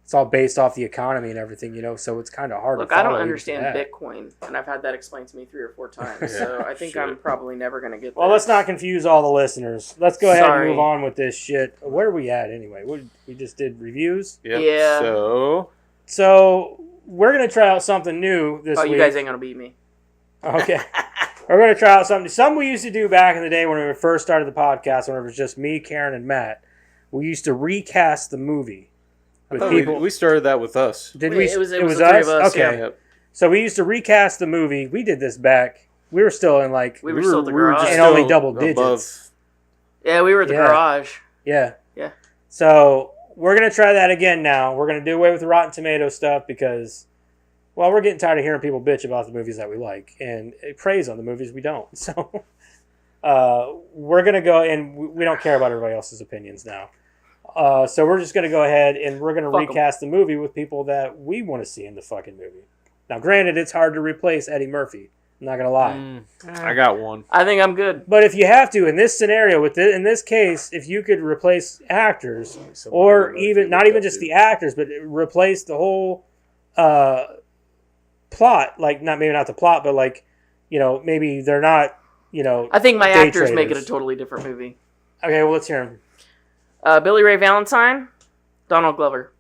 It's all based off the economy and everything, so it's kind of hard Look, to follow. I don't even understand that. Bitcoin, and I've had that explained to me 3 or 4 times. Yeah, So I think shit. I'm probably never going to get. Well, there. let's not confuse all the listeners. Let's go ahead Sorry. and move on with this shit. Where are we at anyway? We just did reviews. Yep. Yeah. So we're going to try out something new this Oh, week. you guys ain't going to beat me. Okay. We're going to try out something we used to do back in the day when we first started the podcast, when it was just me, Karen, and Matt. We used to recast the movie with people. We started that with us. Did Wait, we? it was the us? 3 of us, Okay. yeah. Yep. So we used to recast the movie. We did this back. We were still in We were still at the we were garage. just And only still double above- digits. Yeah, we were at the Yeah. garage. Yeah. Yeah. So we're going to try that again now. We're going to do away with the Rotten Tomato stuff because, well, we're getting tired of hearing people bitch about the movies that we like and praise on the movies we don't. So we're going to go, and we don't care about everybody else's opinions now. So we're just going to go ahead and we're going to Fuck 'em. recast the movie with people that we want to see in the fucking movie. Now, granted, it's hard to replace Eddie Murphy. I'm not going to lie. I got one. I think I'm good. But if you have to, in this scenario, in this case, if you could replace actors, or even not even just the actors, but replace the whole plot, like maybe not the plot, but like maybe they're not I think my day actors make it a traders. totally different movie. Okay, well, let's hear them. Billy Ray Valentine, Donald Glover,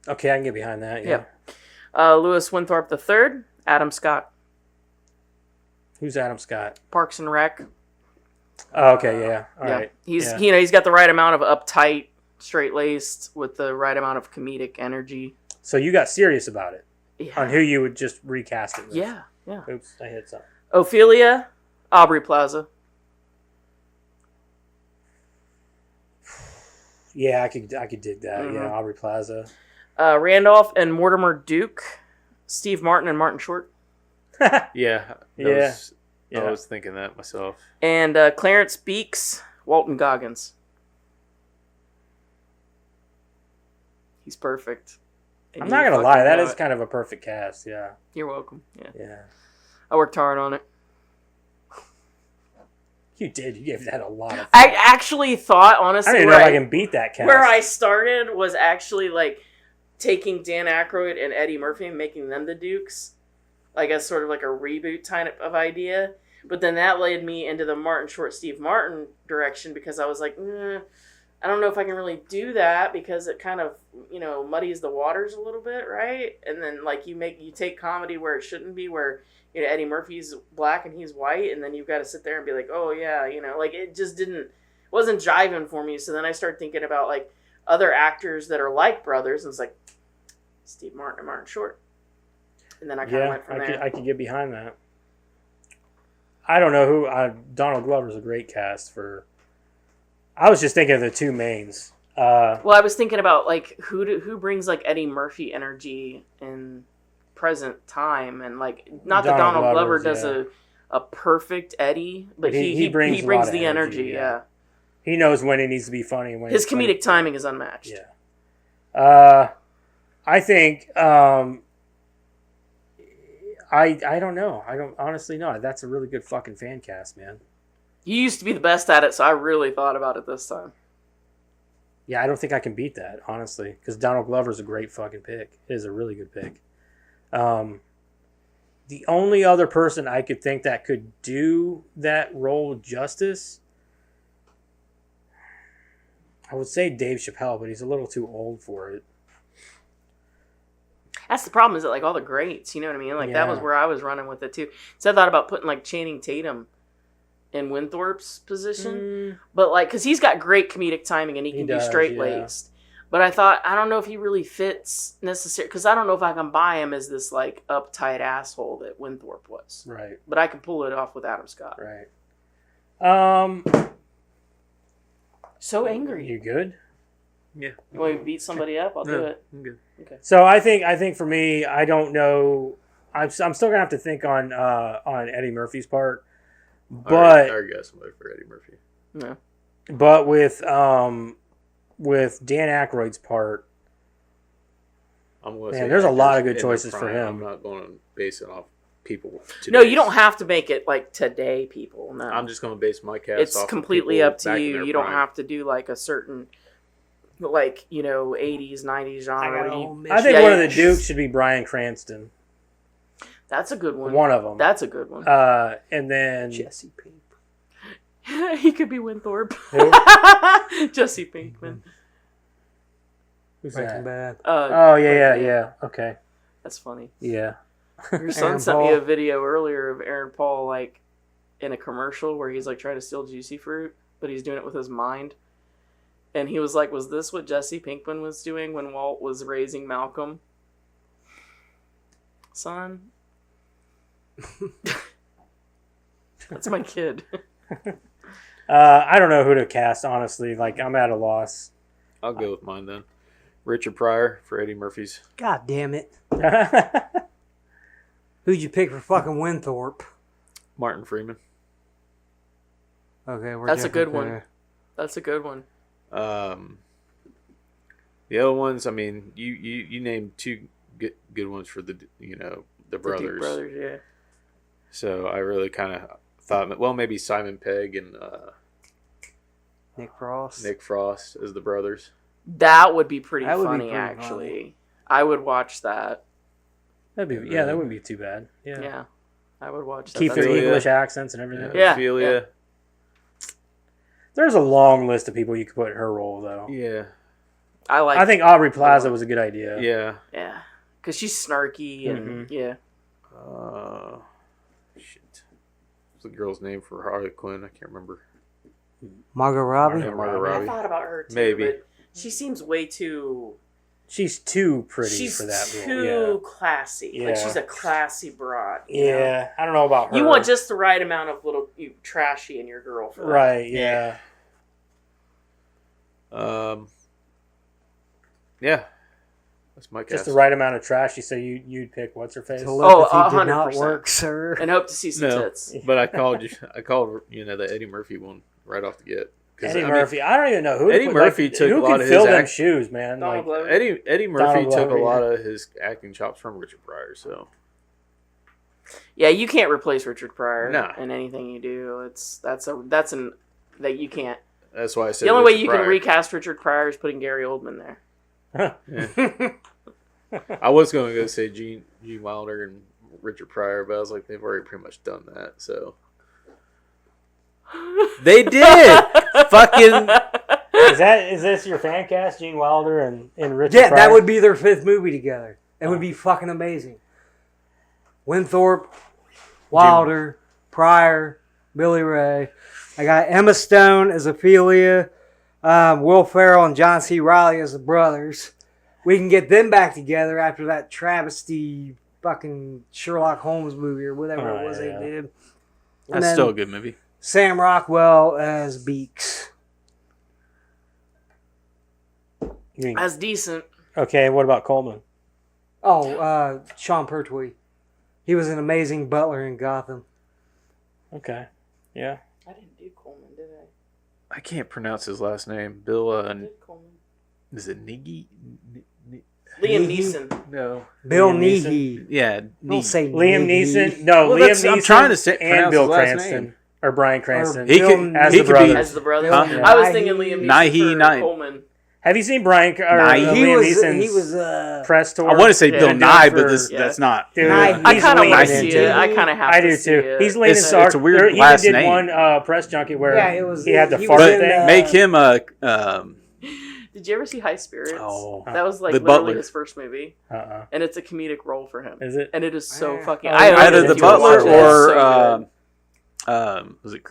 Okay, I can get behind that. Yeah. Lewis Winthorpe III, Adam Scott, Who's Adam Scott? Parks and Rec. Oh, okay, yeah. All right. He's Yeah. he's got the right amount of uptight, straight laced with the right amount of comedic energy. So you got serious about it on Yeah, who you would just recast it with. yeah. Oops, I hit something. Ophelia, Aubrey Plaza. Yeah, I could dig that. Mhm. Yeah, Aubrey Plaza. Randolph and Mortimer Duke, Steve Martin and Martin Short, Yeah. Yeah. I was thinking that myself. and Clarence Beeks, Walton Goggins. He's perfect. And I'm you not gonna fucking lie, that know is it. kind of a perfect cast. Yeah, You're welcome. Yeah, yeah. I worked hard on it. You did. You gave that a lot of. I actually thought, I honestly, don't even know if I can beat that cast. where I started was actually like taking Dan Aykroyd and Eddie Murphy and making them the Dukes, like as sort of like a reboot type of idea. But then that led me into the Martin Short, Steve Martin direction because I was like, I don't know if I can really do that because it kind of muddies the waters a little bit, right? And then like you take comedy where it shouldn't be, where Eddie Murphy's black and he's white, and then you've got to sit there and be like, oh yeah, like it just wasn't jiving for me. So then I started thinking about like other actors that are like brothers, and it's like Steve Martin and Martin Short, and then I kind of went from there. I could get behind that. I don't know who. Donald Glover's a great cast for. I was just thinking of the two mains. Well, I was thinking about like who brings like Eddie Murphy energy in present time, and like not that Donald Glover does a perfect Eddie, but he brings a lot of the energy. Yeah. He knows when it needs to be funny and when His it's funny. comedic timing is unmatched. Yeah. I think I don't know. I don't honestly know. That's a really good fucking fan cast, man. He used to be the best at it, so I really thought about it this time. Yeah, I don't think I can beat that, honestly, because Donald Glover's a great fucking pick. It is a really good pick. The only other person I could think that could do that role justice, I would say Dave Chappelle, but he's a little too old for it. That's the problem, is that like all the greats, you know what I mean? Like that was Yeah. where I was running with it too. So I thought about putting like Channing Tatum in Winthorpe's position, but like because he's got great comedic timing and he can be does, straight laced. But I thought I don't know if he really fits necessarily because I don't know if I can buy him as this like uptight asshole that Winthorpe was. Right, But I can pull it off with Adam Scott. right. So angry. You good? Yeah. You want me to beat somebody up? I'll do No, it. I'm good. So I think for me, I don't know. I'm still gonna have to think on Eddie Murphy's part, I but already got somebody for Eddie Murphy. No. but with Dan Aykroyd's part, I'm going to Man, say there's a lot of actors good in choices the for prime. him. I'm not going to base it off people. No, you don't have to make it like today, people. No. I'm just going to base my cast It's off completely of up to back in you. their You don't prime. have to do like a certain, like, 80s, 90s genre. I think one of the Dukes should be Bryan Cranston. That's a good one. One of them. That's a good one. And then Jesse Pinkman. He could be Winthorpe. Who? Jesse Pinkman. Who's Breaking that? Bad. Oh yeah. Okay, That's funny. yeah. Your son Aaron sent me Paul. a video earlier of Aaron Paul like in a commercial where he's like trying to steal juicy fruit, but he's doing it with his mind. And he was like, "Was this what Jesse Pinkman was doing when Walt was raising Malcolm?" Son, that's my kid. I don't know who to cast, honestly. Like, I'm at a loss. I'll go with mine then. Richard Pryor for Eddie Murphy's. God damn it. Who'd you pick for fucking Winthorpe? Martin Freeman. Okay, we're That's a good different one. there. That's a good one. The other ones, I mean, you named two good ones for the the The brothers. Duke brothers, yeah. So I really kind of thought, well, maybe Simon Pegg and Nick Frost. Nick Frost as the brothers. That would be pretty That would be funny, pretty actually. funny. I would watch that. that wouldn't be too bad. Yeah. Yeah, I would watch that. Keep That's their Ophelia. English accents and everything. Yeah. Ophelia. There's a long list of people you could put in her role, though. Yeah. I like. I think Aubrey Plaza was a good idea. Yeah. Yeah, because she's snarky and yeah. Shit. What's the girl's name for Harley Quinn? I can't remember. Margot Robbie. Yeah, Margot I Robbie. thought about her too, Maybe. but she seems way too. She's too pretty She's for that too role. classy. Yeah. Like she's a classy broad. You Yeah. know? Yeah, I don't know about her. You want just the right amount of little trashy in your girl for that. right. Yeah. Yeah. That's my cast. Just the right amount of trashy. So you'd pick what's her face? Telepathy did not 100%. work, sir. And hope to see some No, tits. but I called the Eddie Murphy one right off the get. 'Cause, Eddie I mean, Murphy. I don't even know who. Eddie Murphy took who a lot could of fill his them act- shoes, man. Donald Like, Glover. Eddie Murphy Donald took a Glover, lot of his acting chops from Richard Pryor, so Yeah, you can't replace Richard Pryor No. in anything you do. That you can't. that's why I said The only way Richard you Pryor. can recast Richard Pryor is putting Gary Oldman there. I was going to go say Gene Wilder and Richard Pryor, but I was like, they've already pretty much done that, so they did. Fucking is this your fan cast? Gene Wilder and Richard. Yeah, Pryor? that would be their 5th movie together. It would be fucking amazing. Winthorpe, Wilder, Pryor, Billy Ray. I got Emma Stone as Ophelia, Will Ferrell and John C. Reilly as the brothers. We can get them back together after that travesty fucking Sherlock Holmes movie or whatever it was yeah. they did. And that's then still a good movie. Sam Rockwell as Beaks. You mean- That's decent. okay, what about Coleman? Oh, Sean Pertwee. He was an amazing butler in Gotham. Okay, yeah. I didn't do Coleman, did I? I can't pronounce his last name. Bill. I did Coleman. Is it Niggy? Liam Neehy? Neeson. No. Bill Liam Neeson? Neehy. Yeah. Don't say Liam Neehy. Neeson. No, Well, Liam that's- Neeson. I'm trying to say- and pronounce Bill his last Cranston name. or Brian Cranston. He Bill could. as He the could brothers. be. As the brothers. Huh? I was thinking Liam Neeson Nighy, for Nighy. Coleman. Have you seen Brian or Nighy. He Liam was. Neeson's He was. press tour? I want to say Yeah. Bill Doing Nye, for- but this Yeah. that's not. Dude, Nighy. I he's kind of leaning want to into see it. it. I kind of have I to do see too. it. He's leaning It's hard. a weird He even last did name. one press junket where Yeah, it was- he had the he fart was But in, thing. make him a. Did you ever see High Spirits? Oh. That was like The literally Butler. his first movie, Uh-uh. and it's a comedic role for him. Is it? And it is so Yeah. fucking. Oh, I own yeah. it Either if the you wanna Butler watch it. It's so or good. was it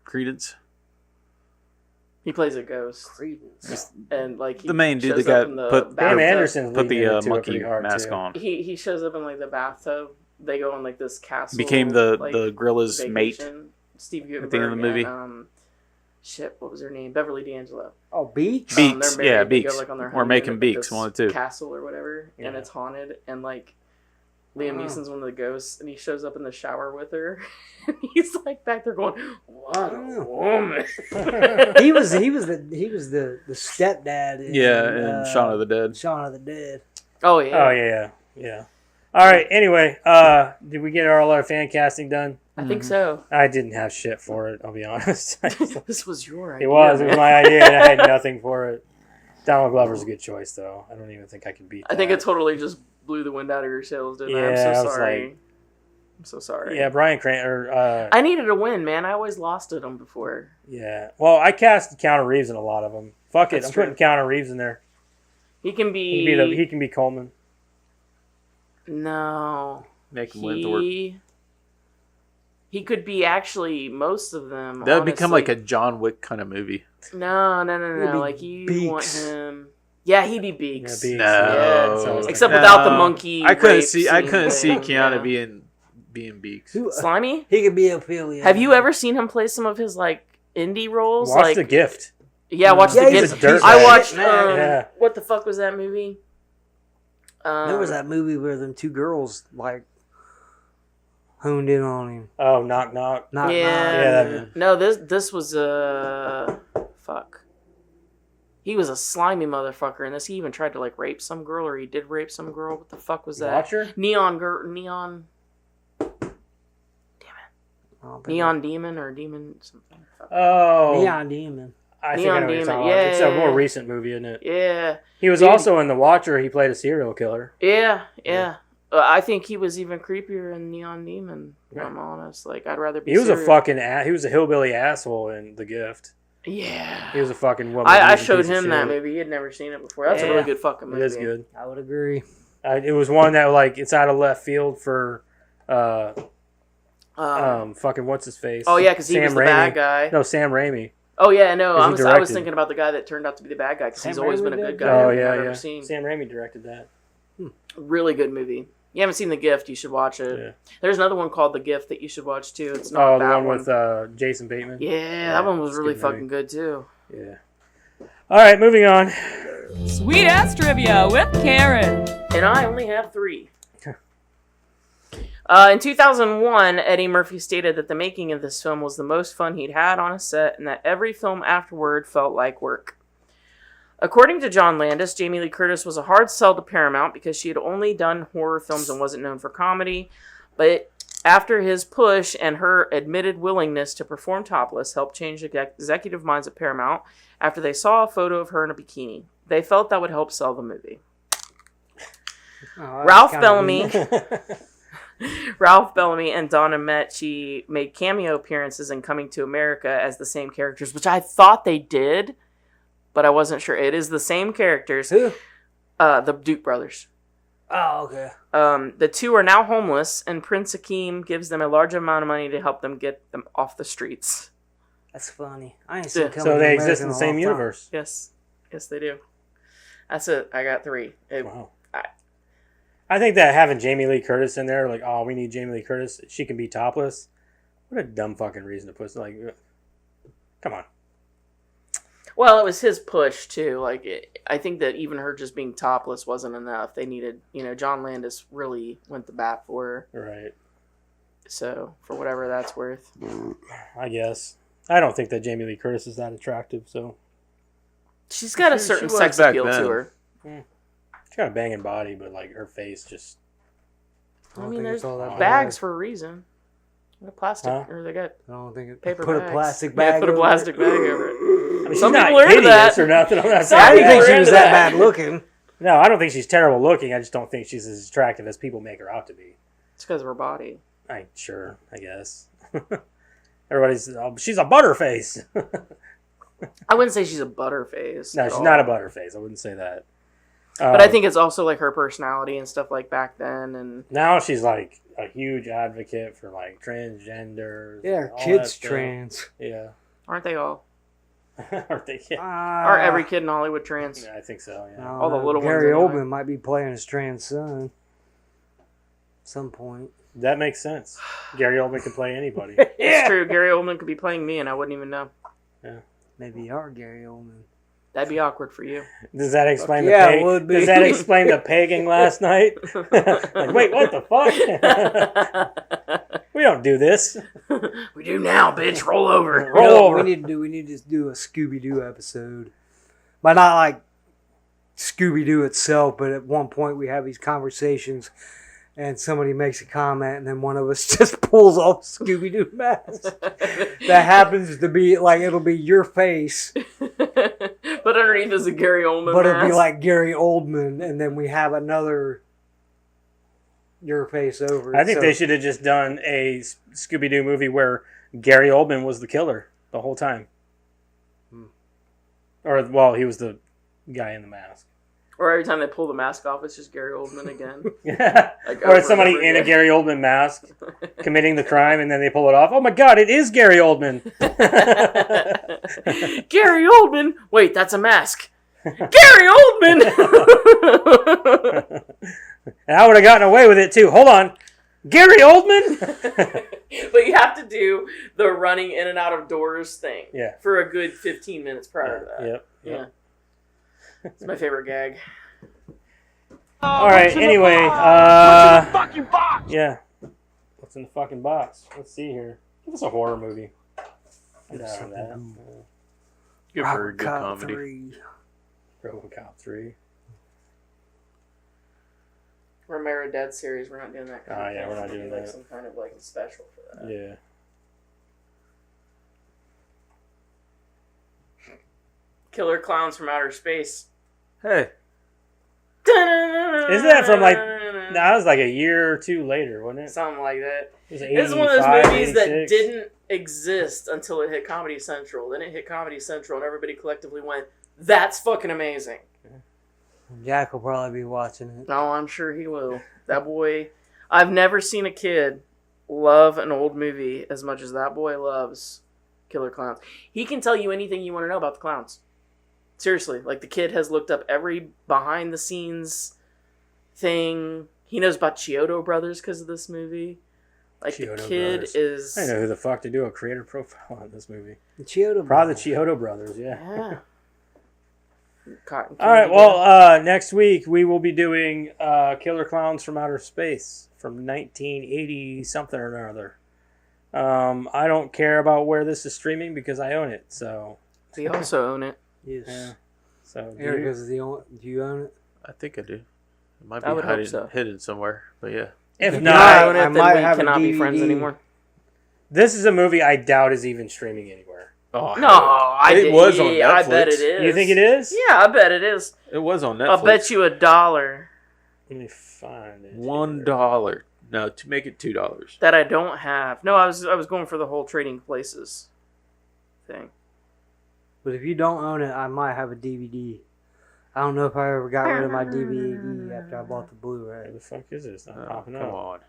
Credence? He plays a ghost, Credence. and like he The main dude shows that up got in the put Pam bathtub. Anderson's put leaning the into it monkey pretty hard, mask too. on. He shows up in like the bathtub. They go on like this castle. Became the like, gorilla's mate. vacation. Steve Guttenberg at the end of the movie. And, shit, what was her name? Beverly D'Angelo. Oh, Beaks. Beaks, They're yeah, married. They go, Beaks. like, on their We're honeymoon making at, Beaks, this one of the two. castle or whatever, and Yeah. it's haunted, and like Liam Neeson's one of the ghosts, and he shows up in the shower with her, and he's like back there going, "What a woman!" He was the stepdad. In, Yeah, and Shaun of the Dead. Shaun of the Dead. Oh yeah, Oh yeah. All right. Anyway, did we get all our fan casting done? I think so. I didn't have shit for it. I'll be honest. This was your idea. It was man. my idea, and I had nothing for it. Donald Glover's a good choice, though. I don't even think I can beat that. I think it totally just blew the wind out of your sails, didn't I? I'm Yeah, I so was sorry. like- I'm so sorry. Yeah, Bryan Cranston. I needed a win, man. I always lost at them before. Yeah. Well, I cast Keanu Reeves in a lot of them. Fuck it, That's I'm true. putting Keanu Reeves in there. He can be. He can be Coleman. No. Make him Wentworth. He could be actually most of them. That would become honestly. like a John Wick kind of movie. No. He'd be Like you want Beaks. him. Yeah, he'd be Beaks. Yeah, Beaks. No, Yeah, that's what I was except thinking. without the monkey. I couldn't rape see. I scene couldn't see thing, Keanu yeah. being Beaks. Slimy. He could be Ophelia. Have you ever seen him play some of his like indie roles? Watch like The Gift. yeah, watch Yeah, the he's Gift. a dirtbag. I watched. Yeah. What the fuck was that movie? There was that movie where them two girls like honed in on him. Oh, Knock Knock. Not Yeah. that- No, this was fuck. He was a slimy motherfucker in this. He even tried to like rape some girl, or he did rape some girl. What the fuck was that? Watcher? Neon Neon Demon or Demon something. Fuck. Oh. Neon Demon. I think Neon I know what you're Demon, talking about. It's a yeah. more recent movie, isn't it? Yeah, He was Dude. also in The Watcher. He played a serial killer. yeah. I think he was even creepier in Neon Demon. If I'm honest, like I'd rather be. He was a serious. fucking he was a hillbilly asshole in The Gift. Yeah. He was a fucking woman. I showed him that movie. He had never seen it before. That's a Yeah. really good fucking movie. It is good. I would agree. It was one that like it's out of left field for fucking what's his face? Oh yeah, because he Sam was the Raimi. bad guy. No, Sam Raimi. Oh yeah, no, Because he I was directed. thinking about the guy that turned out to be the bad guy because Sam he's always Raimi been a good did? guy. Oh I've yeah, ever yeah. seen. Sam Raimi directed that. Really good movie. You haven't seen The Gift, you should watch it. Yeah. There's another one called The Gift that you should watch too. It's not Oh, the that one with Jason Bateman. Yeah, that one was it's a really good movie. fucking good too. Yeah. All right, moving on. Sweet ass trivia with Karen. And I only have 3. In 2001, Eddie Murphy stated that the making of this film was the most fun he'd had on a set and that every film afterward felt like work. According to John Landis, Jamie Lee Curtis was a hard sell to Paramount because she had only done horror films and wasn't known for comedy. But after his push and her admitted willingness to perform topless helped change the executive minds at Paramount after they saw a photo of her in a bikini. They felt that would help sell the movie. Oh, Ralph that's kinda Bellamy. Ralph Bellamy and Donna Metchi made cameo appearances in Coming to America as the same characters, which I thought they did, but I wasn't sure. It is the same characters. Who? The Duke brothers. Oh, okay. The two are now homeless, and Prince Akeem gives them a large amount of money to help them get them off the streets. That's funny. I ain't seen Yeah. Coming So to they America exist in a the same long time. universe. Yes, they do. That's it. I got 3. Wow. I think that having Jamie Lee Curtis in there, like, oh, we need Jamie Lee Curtis. She can be topless. What a dumb fucking reason to put. Like, come on. Well, it was his push too. Like, I think that even her just being topless wasn't enough. They needed, John Landis really went the bat for her. Right. So, for whatever that's worth. I guess. I don't think that Jamie Lee Curtis is that attractive, so. She's got a She certain was sex back appeal then. to her. She's got a banging body, but, like, her face just. I I don't mean, think there's it's all that bags bad. for a reason. They got plastic, Huh? or they got I don't think it. paper Put bags. a plastic Yeah, bag. put a over it. plastic bag over it. I mean, Some she's people not are into hideous that. or nothing. I'm not Some I saying didn't think people she are was into that that. bad looking. No, I don't think she's terrible looking. I just don't think she's as attractive as people make her out to be. It's because of her body. I guess. She's a butterface. I wouldn't say she's a butterface. No, at she's all. not a butterface. I wouldn't say that. But I think it's also like her personality and stuff like back then. And now she's like a huge advocate for like transgenders. Yeah, her and all that kid's stuff. trans. Yeah. aren't they all? Aren't they? Yeah. Are every kid in Hollywood trans? Yeah, I think so. I Yeah. don't all the know. little ones Gary anyway. Oldman might be playing his trans son. Some point. That makes sense. Gary Oldman can play anybody. It's true. Gary Oldman could be playing me and I wouldn't even know. Maybe you are Gary Oldman. That'd be awkward for you. Does that explain Yeah, the it would be. Does that explain the pegging last night? Like, wait, what the fuck? We don't do this. We do now, bitch. Roll over. Roll No, over. we need to do a Scooby Doo episode, but not like Scooby Doo itself. But at one point, we have these conversations, and somebody makes a comment, and then one of us just pulls off Scooby Doo mask. That happens to be like it'll be your face, But underneath is a Gary Oldman but it'll be mask. like Gary Oldman, and then we have another your face over it. I think So- they should have just done a Scooby Doo movie where Gary Oldman was the killer the whole time. Or, well, he was the guy in the mask. Or every time they pull the mask off, it's just Gary Oldman again. Like Or over it's somebody and over in a again. Gary Oldman mask committing the crime, and then they pull it off. Oh my God, it is Gary Oldman. Gary Oldman. Wait, that's a mask. Gary Oldman. And I would have gotten away with it too. Hold on. Gary Oldman? But you have to do the running in and out of doors thing. Yeah. For a good 15 minutes prior to that. Yep. Yeah. It's my favorite gag. All right, anyway. Yeah. What's in the fucking box? Let's see here. Give us a horror movie. I'm down with that. Good for a good RoboCop comedy. 3. RoboCop 3. Romero Dead series. We're not doing that. Oh, yeah, we're not doing like that. some kind of like special for that. Yeah. Killer Clowns from Outer Space. Hey, Isn't that from like, that was like a year or two later, wasn't it? Something like that. It was It's one of those 85, movies that 86. didn't exist until it hit Comedy Central. Then it hit Comedy Central, and everybody collectively went, "That's fucking amazing." Jack will probably be watching it. Oh, I'm sure he will. That boy, I've never seen a kid love an old movie as much as that boy loves Killer Clowns. He can tell you anything you want to know about the clowns. Seriously, like the kid has looked up every behind the scenes thing. He knows about Chiodo Brothers because of this movie. Like Chiodo the kid Brothers. is. I know who the fuck to do a creator profile on this movie. The Chiodo Probably the Brothers. Chiodo Brothers, yeah. Yeah. Cotton All right, candy. well, next week we will be doing Killer Clowns from Outer Space from 1980 something or another. I don't care about where this is streaming because I own it, so We also own it. Yes. yeah. So do Eric you? is the only. Do you own it? I think I do. It might I be would hope hidden, so. hidden somewhere, but yeah. If If you not, don't own I it, might then we have a cannot be friends DVD. anymore. this is a movie I doubt is even streaming anywhere. Oh, No, it was on Netflix. I bet it is. You think it is? Yeah, I bet it is. It was on Netflix. I'll bet you $1 Let me find it. $1. No, to make it $2. that I don't have. No, I was going for the whole Trading Places thing. But if you don't own it, I might have a DVD. I don't know if I ever got rid of my DVD after I bought the Where Blu-ray. the fuck is it? It's not Oh, popping come up. on.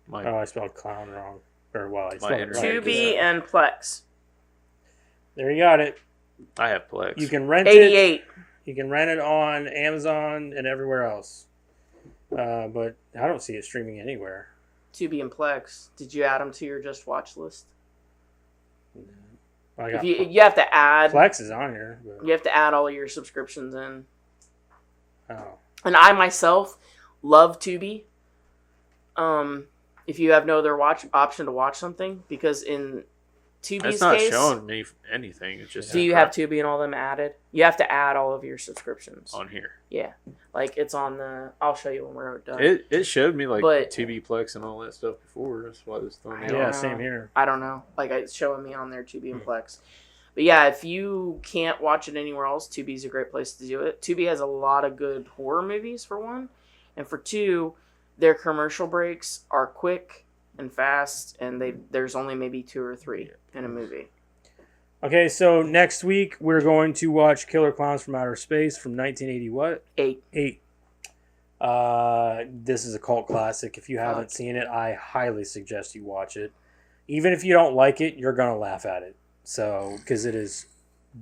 My, Oh, I spelled clown wrong. Or, well, I My spelled it internet right. is- Tubi and Plex. There you got it. I have Plex. You can rent it. 88. You can rent it on Amazon and everywhere else. But I don't see it streaming anywhere. Tubi and Plex. Did you add them to your Just Watch list? I If got you have to add. Plex is on here. But, You have to add all of your subscriptions in. oh. And I myself love Tubi. If you have no other option to watch something, because in Tubi's It's not case, showing me anything. It's just do you have Tubi and all them added? You have to add all of your subscriptions. on here? Yeah, like it's on the. I'll show you when we're done. It showed me like But- TV Plex and all that stuff before. That's why this throwing me I don't Yeah, off. know. same here. I don't know. Like it's showing me on there Tubi and Plex. But yeah, if you can't watch it anywhere else, Tubi's a great place to do it. Tubi has a lot of good horror movies for one, and for two, their commercial breaks are quick and fast, and there's only maybe 2 or 3 in a movie. Okay, so next week we're going to watch Killer Clowns from Outer Space from 1980 what? 8. 8. This is a cult classic. If you haven't seen it, I highly suggest you watch it. Even if you don't like it, you're going to laugh at it. So, because it is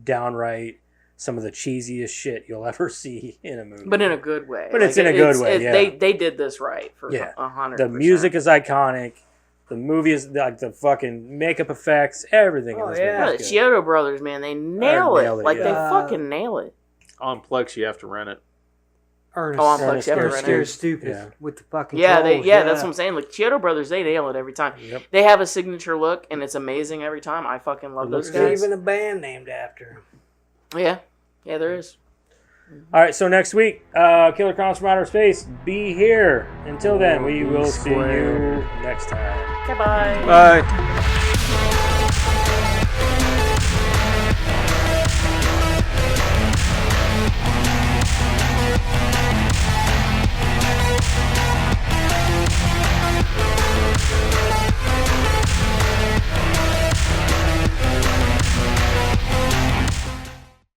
downright some of the cheesiest shit you'll ever see in a movie. But in a good way. But it's in a good way, yeah. They did this right for Yeah. 100%. The music is iconic. The movie is like the fucking makeup effects, everything in Oh, this yeah. movie. The is good. Chiodo Brothers, man, they nail it. nailed it, Like yeah. they fucking nail it. On Plex, you have to rent it. Ernest. Oh, on Ernest Plex, you have to They're rent scared it. stupid Yeah. with the fucking Yeah, trolls. that's what I'm saying. Like Chiodo Brothers, they nail it every time. Yep. They have a signature look, and it's amazing every time. I fucking love It those looks There's guys. even a band named after him. Yeah, there is. All right, so next week, Killer Clowns from Outer Space, be here. Until then, we will see you next time. Okay, bye. Bye.